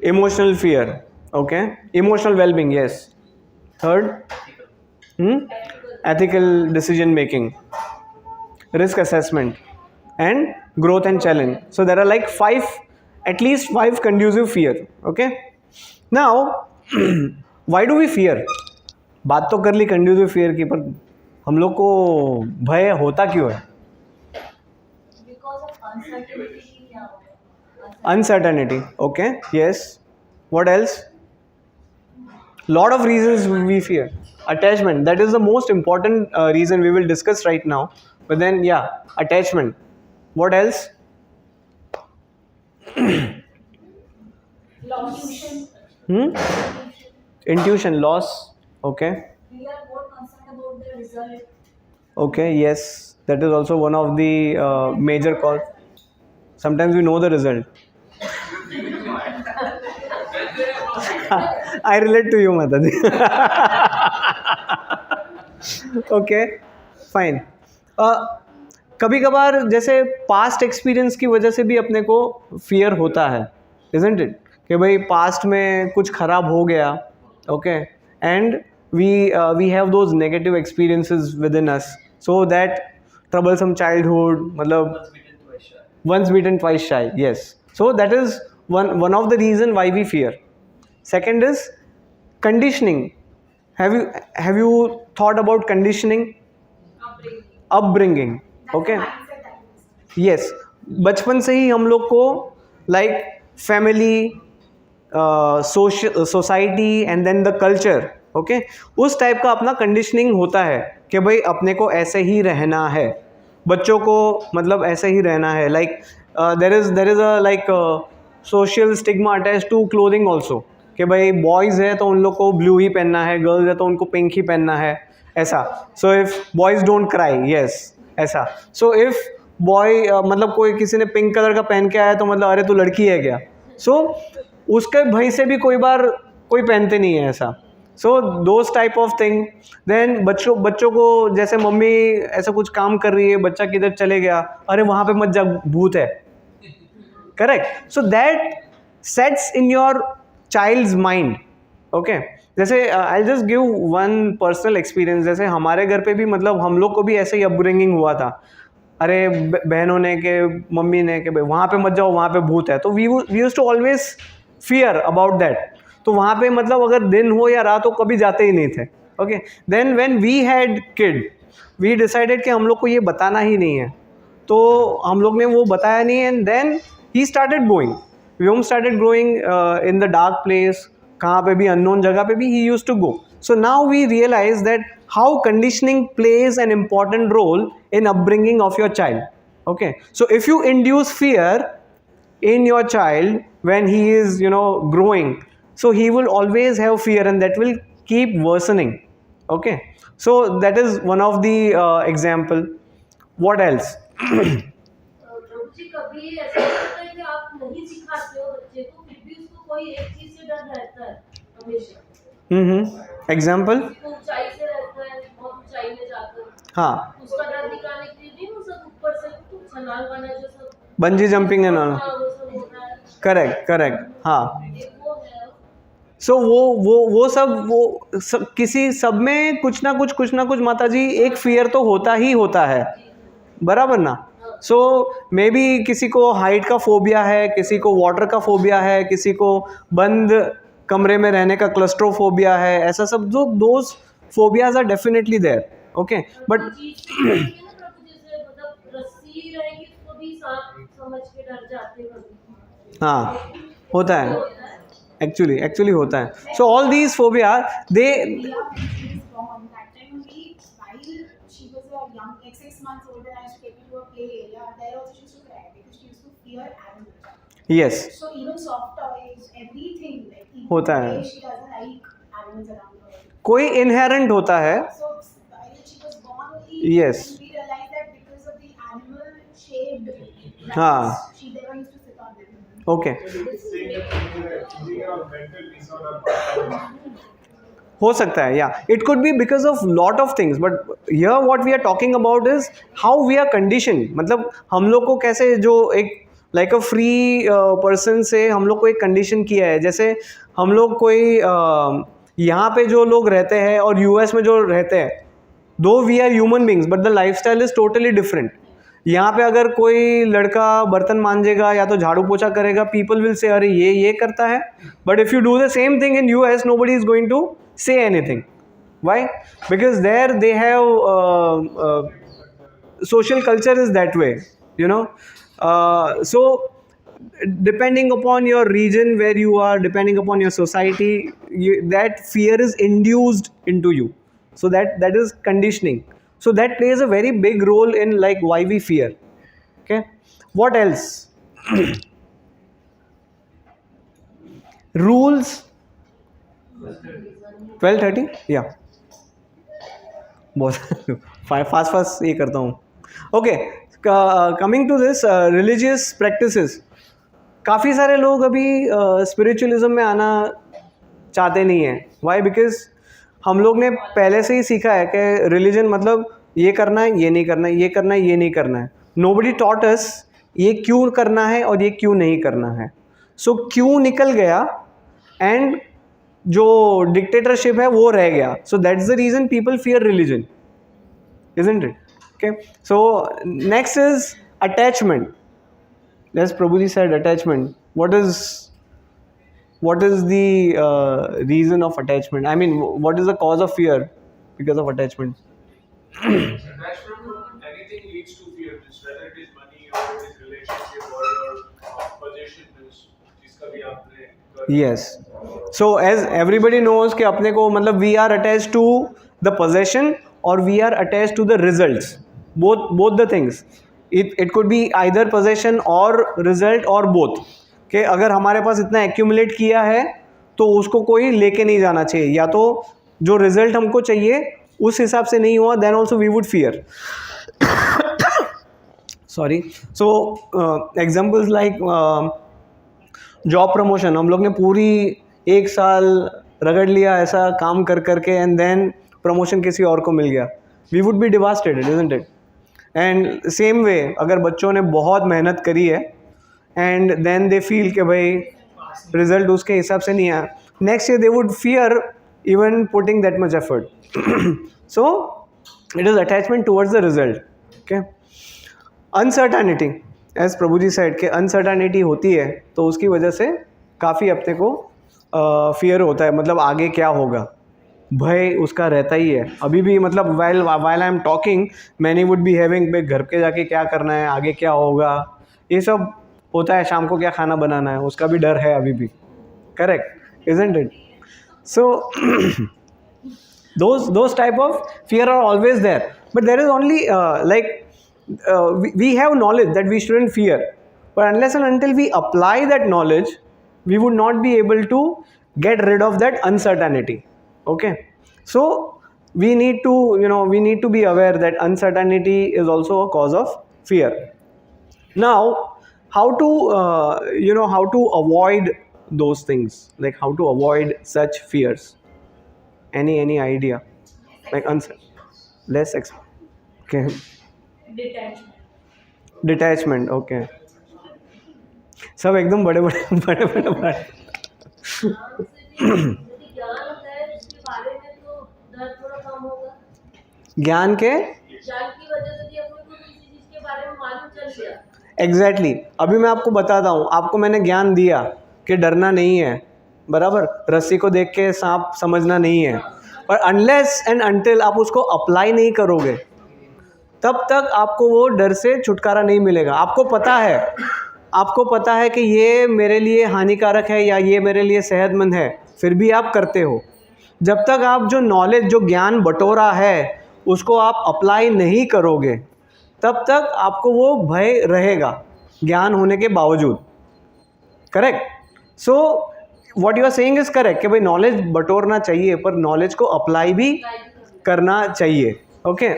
emotional fear. Okay, emotional well-being. Yes. Third, ethical decision making, risk assessment, and growth and challenge. So there are like at least five conducive fear. Okay, now why do we fear? बात तो कर ली conducive fear की, पर हम लोग को भय होता क्यों है?
Because of uncertainty क्या होगा?
Uncertainty. Okay, yes. What else? Lot of reasons we fear. Attachment, that is the most important reason we will discuss right now. But then attachment. What else?
Loss.
Intuition, loss. Okay.
We are more concerned about the result.
Okay, yes, that is also one of the major cause. Sometimes we know the result. I relate to you, Mataji. Okay, fine. कभी कभार जैसे past experience की वजह से भी अपने को fear होता है, isn't it? कि भाई पास्ट में कुछ खराब हो गया, okay, and we have those negative experiences within us, so that troublesome childhood, मतलब once bitten twice shy. Yes, so that is one of the reason why we fear. Second is conditioning. Have you thought about conditioning? Upbringing. Okay. Yes, बचपन से ही हम लोग को like family, society and then the culture, okay, उस type का अपना conditioning होता है कि भाई अपने को ऐसे ही रहना है, बच्चों को मतलब ऐसे ही रहना है. Like there is a like social stigma attach to clothing also, कि भाई बॉयज़ है तो उन लोग को ब्लू ही पहनना है, गर्ल्स है तो उनको पिंक ही पहनना है, ऐसा. So if boys don't cry, yes, ऐसा. सो इफ़ बॉय मतलब कोई किसी ने पिंक कलर का पहन के आया तो मतलब अरे तू लड़की है क्या, सो उसके भय से भी कोई पहनते नहीं है ऐसा. So those type of thing. Then बच्चों को जैसे मम्मी ऐसा कुछ काम कर रही है, बच्चा किधर चले गया, अरे वहाँ पे मत जा, भूत है. Correct. So that sets in your child's mind. Okay, जैसे I just give one personal experience. जैसे हमारे घर पे भी मतलब हम लोग को भी ऐसे ही अपब्रिंगिंग हुआ था. अरे बहनों ने के मम्मी ने के वहाँ पे मत जाओ, वहाँ पे भूत है. तो we used to always fear about that. तो वहाँ पे मतलब अगर दिन हो या रात हो कभी जाते ही नहीं थे. Okay, then when we had kid we decided कि हम लोग को ये बताना ही नहीं है, तो हम लोग ने वो बताया नहीं. And then he started going, Vyom started growing in the dark place. कहाँ पे भी अननोन जगह पे भी he used to go. So now we realize that how conditioning plays an important role in upbringing of your child. Okay, so if you induce fear in your child when he is growing, so he will always have fear and that will keep worsening. Okay, so that is one of the example. What else?
प्रभु जी, कभी ऐसा होता है कि आप नहीं सिखाते हो बच्चे को, फिर भी उसको कोई एक चीज से डर रहता है हमेशा.
एग्जाम्पल?
ऊंचाई से रहता है, बहुत ऊंचाई में जाकर.
हाँ,
उसका डर दिखाने के लिए नहीं, वो सब ऊपर से छलांग वाला जो सब
बंजी जंपिंग एंड ऑल.
वो सब होता है.
करेक्ट. हाँ.
एक वो है.
सो वो सब किसी सब में कुछ ना कुछ माता जी एक फियर तो होता ही होता है, बराबर ना. सो मे बी किसी को हाइट का फोबिया है, किसी को वाटर का फोबिया है, किसी को बंद कमरे में रहने का क्लस्ट्रोफोबिया है, ऐसा सब. जो those phobias are definitely there. Okay, but
रस्सी रहेगी उसको भी सांप समझ के डर जाते हैं.
हाँ होता है, एक्चुअली होता है. So all these phobia they
Born that time only, while she was a young, like 6 months old, and I used to take her to a play area. There also she used to cry because she used to fear animals.
Yes
So even soft toys, everything, like even
होता
the
है.
way she doesn't like animals around her.
कोई inherent होता है.
So while she was born only,
Yes.
and we realized that because of the animal shaped
हाँ.
she never used to sit on them.
Okay
Physical or mental disorder.
हो सकता है, या it could be because of lot of things, but here what we are talking about is how we are condition. मतलब हम लोग को कैसे जो एक लाइक अ फ्री पर्सन से हम लोग को एक कंडीशन किया है. जैसे हम लोग कोई यहाँ पे जो लोग रहते हैं और यूएस में जो रहते हैं, though we are human beings but the lifestyle is totally different. यहाँ पे अगर कोई लड़का बर्तन मांजेगा या तो झाड़ू पोछा करेगा, पीपल विल से अरे ये करता है. But if you do the same thing in US, nobody is going to say anything. Why? Because there they have social culture is that way, you know. So depending upon your region where you are, depending upon your society, that fear is induced into you. So that is conditioning. So that plays a very big role in like why we fear. Okay. What else? Rules. 12:30 या बहुत fast ये करता हूँ. Okay, coming to this religious practices. काफ़ी सारे लोग अभी spiritualism में आना चाहते नहीं हैं. वाई? बिकॉज हम लोग ने पहले से ही सीखा है कि रिलीजन मतलब ये करना है, ये नहीं करना है, ये करना है, ये नहीं करना है. नोबडी टॉट अस ये क्यों करना है और ये क्यों नहीं करना है. सो क्यों निकल गया एंड जो डिक्टेटरशिप है वो रह गया. So that's the reason people fear religion, isn't it? Okay, so next is attachment. As Prabhuji said, attachment. What is the reason of attachment? I mean, what is the cause of fear because of attachment?
Attachment to anything leads to fear, whether it is money or it is relationship or your possessions, जिसका भी आपने.
Yes. So as everybody knows कि अपने को मतलब we are attached to the possession or we are attached to the results. Both the things. It could be either possession or result or both. कि अगर हमारे पास इतना accumulate किया है तो उसको कोई लेके नहीं जाना चाहिए, या तो जो result हमको चाहिए उस हिसाब से नहीं हुआ then also we would fear. Sorry. So examples like job promotion. हम लोग ने पूरी 1 साल रगड़ लिया ऐसा काम कर करके एंड देन प्रमोशन किसी और को मिल गया. We would be devastated, isn't it? And same way अगर बच्चों ने बहुत मेहनत करी है एंड देन दे फील कि भाई रिजल्ट उसके हिसाब से नहीं आया, next year they would fear even putting that much effort. So it is attachment towards the result. Okay. Uncertainty, as Prabhu ji said कि अनसर्टेनिटी होती है तो उसकी वजह से काफ़ी अपने को फियर होता है. मतलब आगे क्या होगा, भय उसका रहता ही है अभी भी. मतलब while I am talking many would be having भाई घर के जाके क्या करना है, आगे क्या होगा, ये सब होता है. शाम को क्या खाना बनाना है उसका भी डर है अभी भी. Correct, isn't it? So those type of fear are always there, but there is only we have knowledge that we shouldn't fear, but unless and until we apply that knowledge we would not be able to get rid of that uncertainty. Okay, so we need to be aware that uncertainty is also a cause of fear. Now how to avoid those things, like how to avoid such fears? Any idea? Like less okay. Detachment. Okay. सब एकदम बड़े बड़े ज्ञान के exactly अभी मैं आपको बताता हूँ. आपको मैंने ज्ञान दिया कि डरना नहीं है, बराबर, रस्सी को देख के सांप समझना नहीं है, पर अनलेस एंड अनटिल आप उसको अप्लाई नहीं करोगे तब तक आपको वो डर से छुटकारा नहीं मिलेगा. आपको पता है आपको पता है कि ये मेरे लिए हानिकारक है या ये मेरे लिए सेहतमंद है, फिर भी आप करते हो। जब तक आप जो नॉलेज, जो ज्ञान बटोरा है उसको आप अप्लाई नहीं करोगे, तब तक आपको वो भय रहेगा ज्ञान होने के बावजूद। Correct? So what you are saying is correct कि भाई नॉलेज बटोरना चाहिए, पर नॉलेज को अप्लाई भी करना चाहिए। Okay?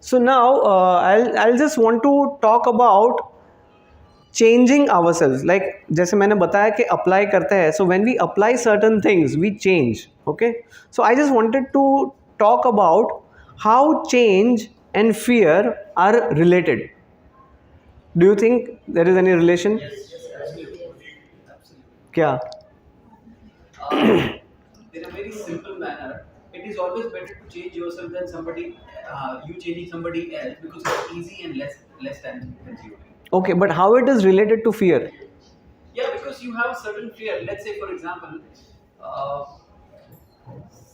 So now I'll just want to talk about changing ourselves. Like जैसे मैंने बताया कि अप्लाई करते हैं, so when we apply certain things we change. Okay? So I just wanted to talk about how change and fear are related. Do you think there is any relation? क्या?
In a very simple manner, it is always better to change yourself than somebody you changing somebody else, because it's easy and less time consuming.
Okay, but how it is related to fear?
Yeah, because you have a certain fear. Let's say, for example,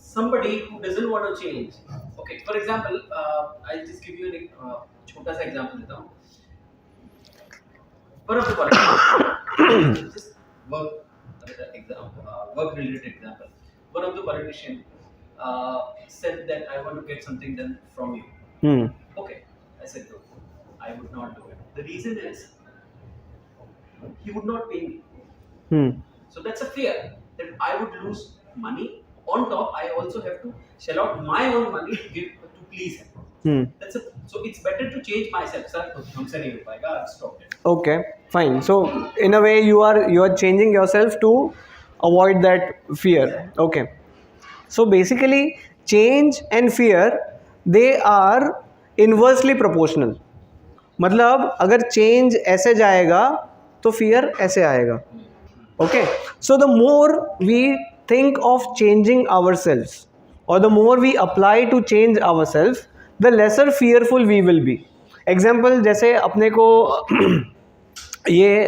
somebody who doesn't want to change. Okay, for example, I'll just give you a छोटा सा example देता हूँ. One of the politicians, just work related example. One of the politicians said that I want to get something done from you. Okay, I said no, I would not do it. The reason is he would not pay me. So that's a fear that I would lose money. On top, I also have to shell out my own money to please him. So it's better to change myself. Sir, हमसे नहीं हो पाएगा. I'll stop it.
Okay, fine. So in a way you are changing yourself to avoid that fear. Okay. So basically change and fear, they are inversely proportional. मतलब अगर change ऐसे जाएगा तो fear ऐसे आएगा. Okay. So the more we think of changing ourselves, or the more we apply to change ourselves, the lesser fearful we will be. Example, जैसे अपने को ये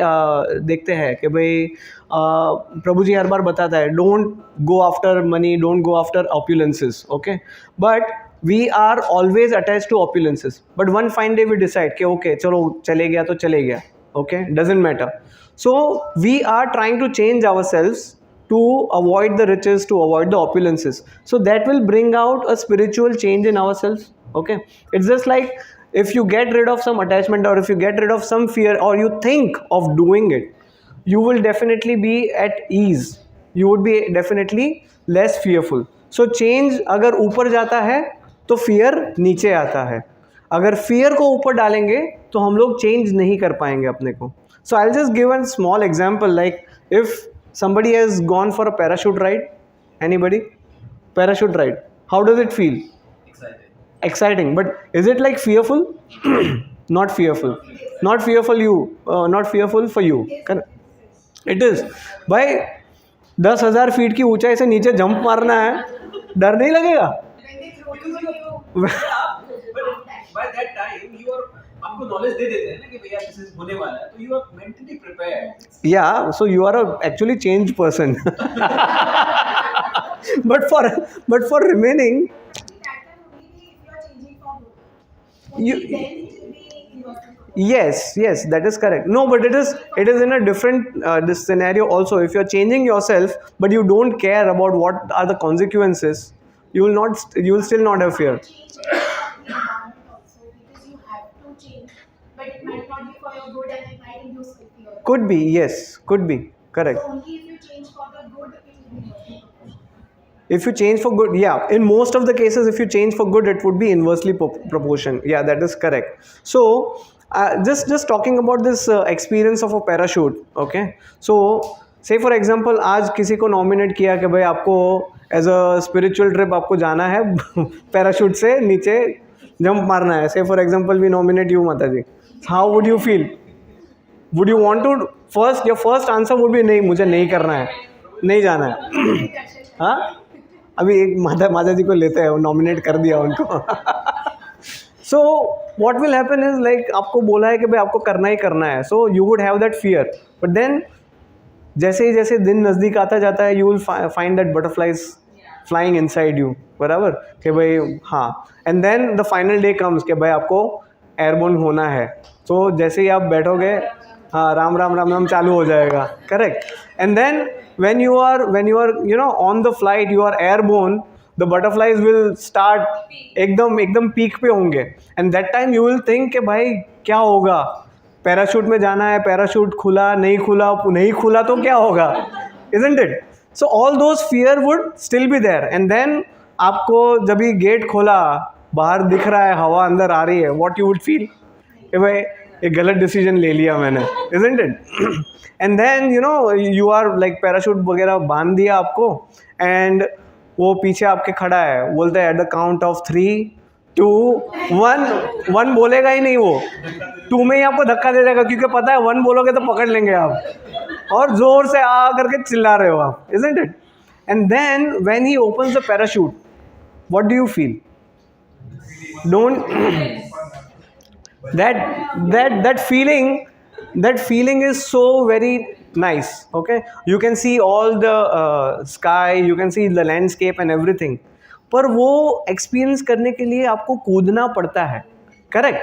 देखते हैं कि भाई प्रभु जी हर बार बताता है, don't go after money, don't go after opulences. Okay, but we are always attach to opulences. But one fine day we decide कि ओके चलो चले गया तो चले गया. Okay, doesn't matter. So we are trying to change ourselves to avoid the riches, to avoid the opulences. So that will bring out a spiritual change in ourselves. Okay, it's just like if you get rid of some attachment, or if you get rid of some fear, or you think of doing it, you will definitely be at ease. You would be definitely less fearful. So change अगर ऊपर जाता है तो fear नीचे आता है. अगर fear को ऊपर डालेंगे तो हम लोग change नहीं कर पाएंगे अपने को. So I'll just give a small example. Like if somebody has gone for a parachute ride. Anybody? Parachute ride. How does it feel? Exciting. But is it like fearful? Not fearful. Not fearful you. Not fearful for you. It is. भाई 10,000 feet की ऊंचाई से नीचे jump मारना है, डर नहीं लगेगा?
By that time you are, आपको नॉलेज दे देते हैं ना कि भैया दिस इज होने वाला है, तो you are mentally prepared.
Yeah, so you are a actually changed person. but for remaining, yes, that is correct. No, but it is in a different this scenario also. If you are changing yourself but you don't care about what are the consequences, you will still not have fear.
But it might not be for your good, and it might induce fear.
Could be, yes, could be, correct.
So only if you change for the good, it will be working.
If you change for good, yeah, in most of the cases if you change for good, it would be inversely proportion. Yeah, that is correct. So just talking about this experience of a parachute. Okay, so say for example आज किसी को nominate किया कि भाई आपको as a spiritual trip आपको जाना है पैराशूट से नीचे जंप मारना है. Say for example we nominate you, माता जी. How would you feel? Would you want to your first answer would be नहीं, मुझे नहीं करना है, नहीं जाना है. हाँ, अभी एक माता जी को लेते हैं, नॉमिनेट कर दिया उनको. So what will happen is like आपको बोला है कि भाई आपको करना ही करना है, so you would have that fear. But then जैसे ही दिन नज़दीक आता जाता है, you will find that butterflies flying inside you, बराबर, कि भाई हाँ, and then the final day comes कि भाई आपको एयरबोर्न होना है. तो जैसे ही आप बैठोगे, हाँ, राम राम राम राम चालू हो जाएगा, correct. And then when you are you know on the flight, you are airborne, the butterflies will start एकदम पीक पे होंगे, and that time you will think कि भाई क्या होगा, पैराशूट में जाना है, पैराशूट खुला नहीं खुला तो क्या होगा, isn't it? So all those fear would still be there, and then आपको जब ये गेट खोला, बाहर दिख रहा है, हवा अंदर आ रही है, what you would feel कि भाई एक गलत डिसीजन ले लिया मैंने, isn't it? And then you know you are like parachute वगैरह बांध दिया आपको, एंड वो पीछे आपके खड़ा है, बोलते हैं एट द काउंट ऑफ 3, 2, 1 बोलेगा ही नहीं, वो 2 में ही आपको धक्का दे देगा, क्योंकि पता है 1 बोलोगे तो पकड़ लेंगे आप, और जोर से आ करके चिल्ला रहे हो आप, isn't it? And then when he opens the parachute, what do you feel? Don't that feeling is so very nice, okay? You can see all the sky, you can see the landscape and everything, पर वो experience करने के लिए आपको कूदना पड़ता है, correct?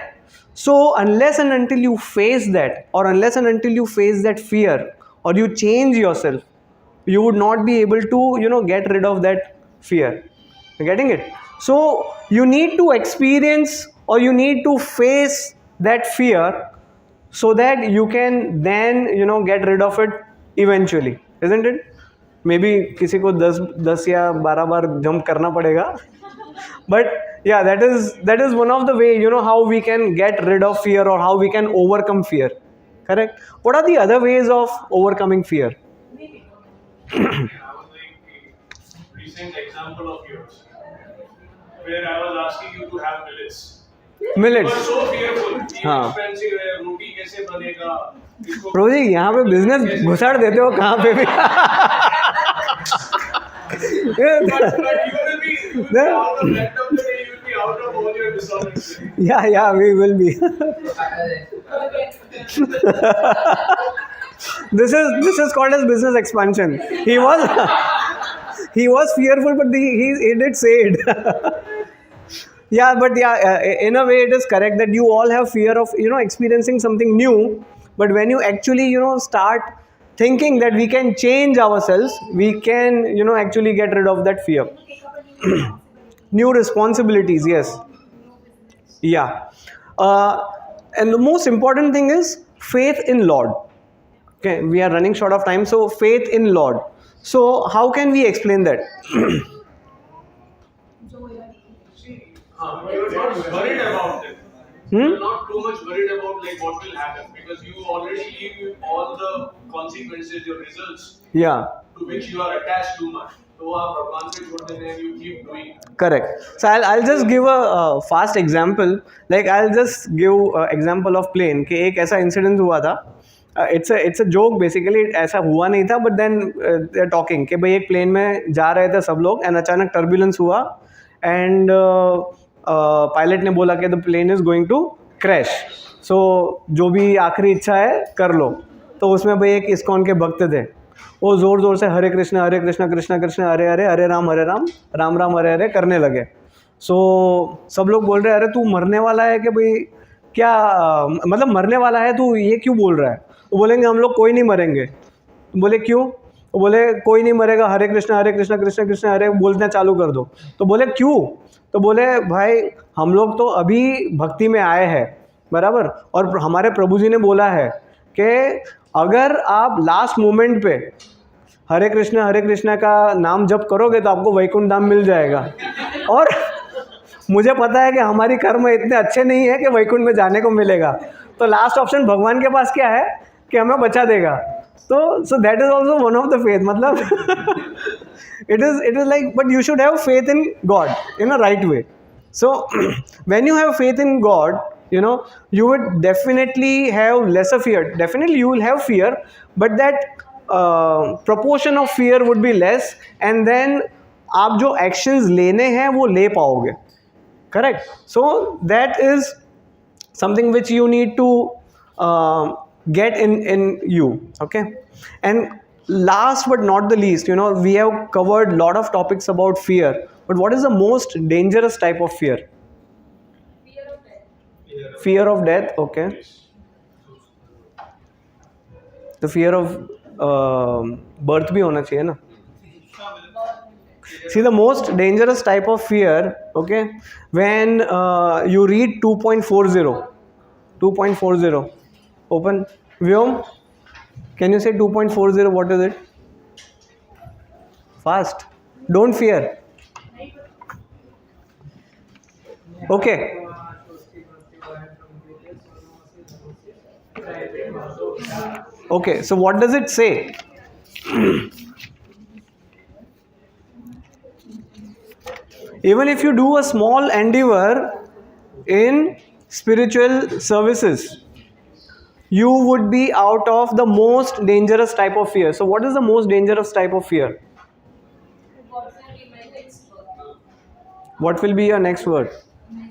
So unless and until you face that, or unless and until you face that fear, or you change yourself, you would not be able to, you know, get rid of that fear. You're getting it? So you need to experience, or you need to face that fear, so that you can then, you know, get rid of it eventually, isn't it? Maybe किसी को 10 या 12 बार jump करना पड़ेगा, but yeah, that is one of the way, you know, how we can get rid of fear, or how we can overcome fear, correct? What are the other ways of overcoming fear?
I was like a recent example of yours, where I was asking you to have millets. You
Millets.
were so fearful.
हाँ.
Expensive है, रोटी कैसे बनेगा? इसको
pro जी यहाँ पे business घुसाड़ देते हो कहाँ पे भी.
but you will be out of end of the day, you will be out of all your dishonesty.
Yeah, we will be. This is called as business expansion. He was fearful, but he did say it. Yeah, but yeah, in a way it is correct that you all have fear of, you know, experiencing something new. But when you actually, you know, start thinking that we can change ourselves, we can, you know, actually get rid of that fear. New responsibilities, yes. Yeah. And the most important thing is faith in Lord. Okay, we are running short of time, so faith in Lord. So how can we explain that?
You're not worried about it. You're not too much worried about like what will happen, because you already live with all the consequences, your results,
Yeah.
to which you are attached too much. So आप भगवान पे छोड़ देते हैं, you keep doing.
Correct. So I'll just give a fast example. Like I'll just give example of plane. कि एक ऐसा incident हुआ था. It's a joke basically. ऐसा हुआ नहीं था, but then they're talking कि भाई एक plane में जा रहे थे सब लोग, and अचानक turbulence हुआ, and पायलट ने बोला कि the plane is going to crash, so जो भी आखिरी इच्छा है कर लो. तो उसमें भाई एक इस्कॉन के भक्त थे, वो ज़ोर ज़ोर से हरे कृष्णा कृष्णा कृष्णा हरे हरे, हरे राम राम राम हरे हरे करने लगे. सो सब लोग बोल रहे हैं अरे तू मरने वाला है कि भाई क्या, मतलब मरने वाला है तू, ये क्यों बोल रहा है? वो बोलेंगे हम लोग कोई नहीं मरेंगे. बोले क्यों? वो बोले कोई नहीं मरेगा, हरे कृष्णा कृष्णा कृष्णा हरे बोलना चालू कर दो. तो बोले क्यों? तो बोले भाई हम लोग तो अभी भक्ति में आए हैं, बराबर, और हमारे प्रभु जी ने बोला है कि अगर आप लास्ट मोमेंट पे हरे कृष्णा का नाम जप करोगे तो आपको वैकुंठ धाम मिल जाएगा. और मुझे पता है कि हमारी कर्म इतने अच्छे नहीं है कि वैकुंठ में जाने को मिलेगा, तो लास्ट ऑप्शन भगवान के पास क्या है कि हमें बचा देगा. तो so that is also one of the faith. मतलब it is like, but you should have faith in God in a right way. So when you have faith in God, you know, you would definitely have lesser fear. Definitely you will have fear, but that proportion of fear would be less, and then आप जो actions लेने हैं वो ले पाओगे. Correct? So that is something which you need to get in you. Okay? And last but not the least, we have covered a lot of topics about fear. But what is the most dangerous type of fear?
Fear of death.
Fear of death, okay. The fear of birth भी होना चाहिए ना. See, the most dangerous type of fear, okay, when you read 2.40. 2.40. Open. Vyom, can you say 2.40? What is it? Fast. Don't fear. Okay. Okay, so what does it say? Even if you do a small endeavor in spiritual services, you would be out of the most dangerous type of fear. So what is the most dangerous type of fear?
What will be my next word?
What will be your next word?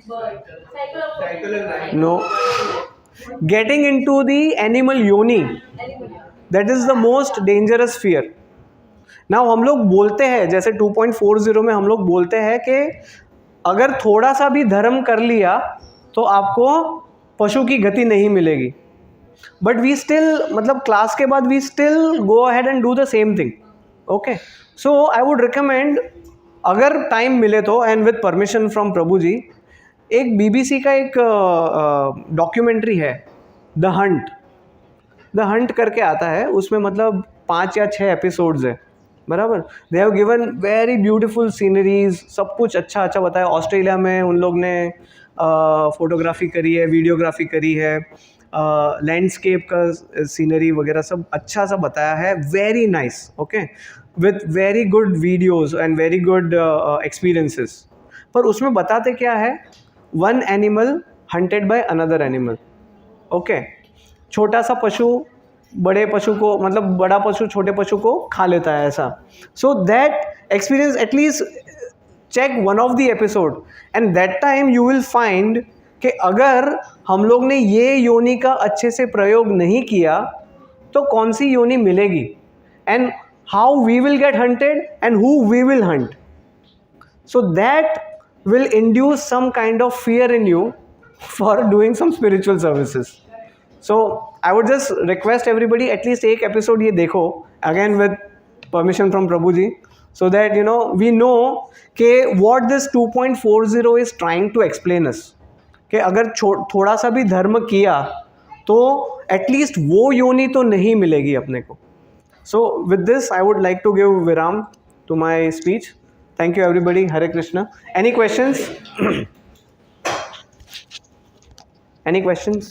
Bird.
No. Getting into the animal yoni. That is the most dangerous fear. Now हम लोग बोलते हैं, जैसे 2.40 में हम लोग बोलते हैं कि अगर थोड़ा सा भी धर्म कर लिया तो आपको पशु की गति नहीं मिलेगी. बट वी स्टिल, मतलब क्लास के बाद we still go ahead and do the same thing. Okay, so I would recommend, अगर टाइम मिले तो, and with permission from Prabhu ji, एक BBC का एक डॉक्यूमेंट्री है, द हंट करके आता है. उसमें मतलब 5 या 6 एपिसोड्स है, बराबर. They have given very beautiful sceneries, सब कुछ अच्छा अच्छा बताया. ऑस्ट्रेलिया में उन लोग ने फोटोग्राफी करी है, वीडियोग्राफी करी है, लैंडस्केप का सीनरी वगैरह सब अच्छा सा बताया है. Very nice. Okay, with very good videos and very good experiences. पर उसमें बताते क्या है, one animal hunted by another animal. Okay, छोटा सा पशु बड़े पशु को, मतलब बड़ा पशु छोटे पशु को खा लेता है, ऐसा. So that experience, at least check one of the episode, and that time you will find कि अगर हम लोग ने ये योनि का अच्छे से प्रयोग नहीं किया तो कौन सी योनि मिलेगी, and how we will get hunted and who we will hunt. So that will induce some kind of fear in you for doing some spiritual services. So I would just request everybody, at least एक episode ये देखो, again with permission from Prabhu ji, so that we know कि what this 2.40 is trying to explain us. कि अगर थोड़ा सा भी धर्म किया तो at least वो योनि तो नहीं मिलेगी अपने को. So with this I would like to give viram to my speech. Thank you everybody. Hare Krishna. Any questions? Any questions?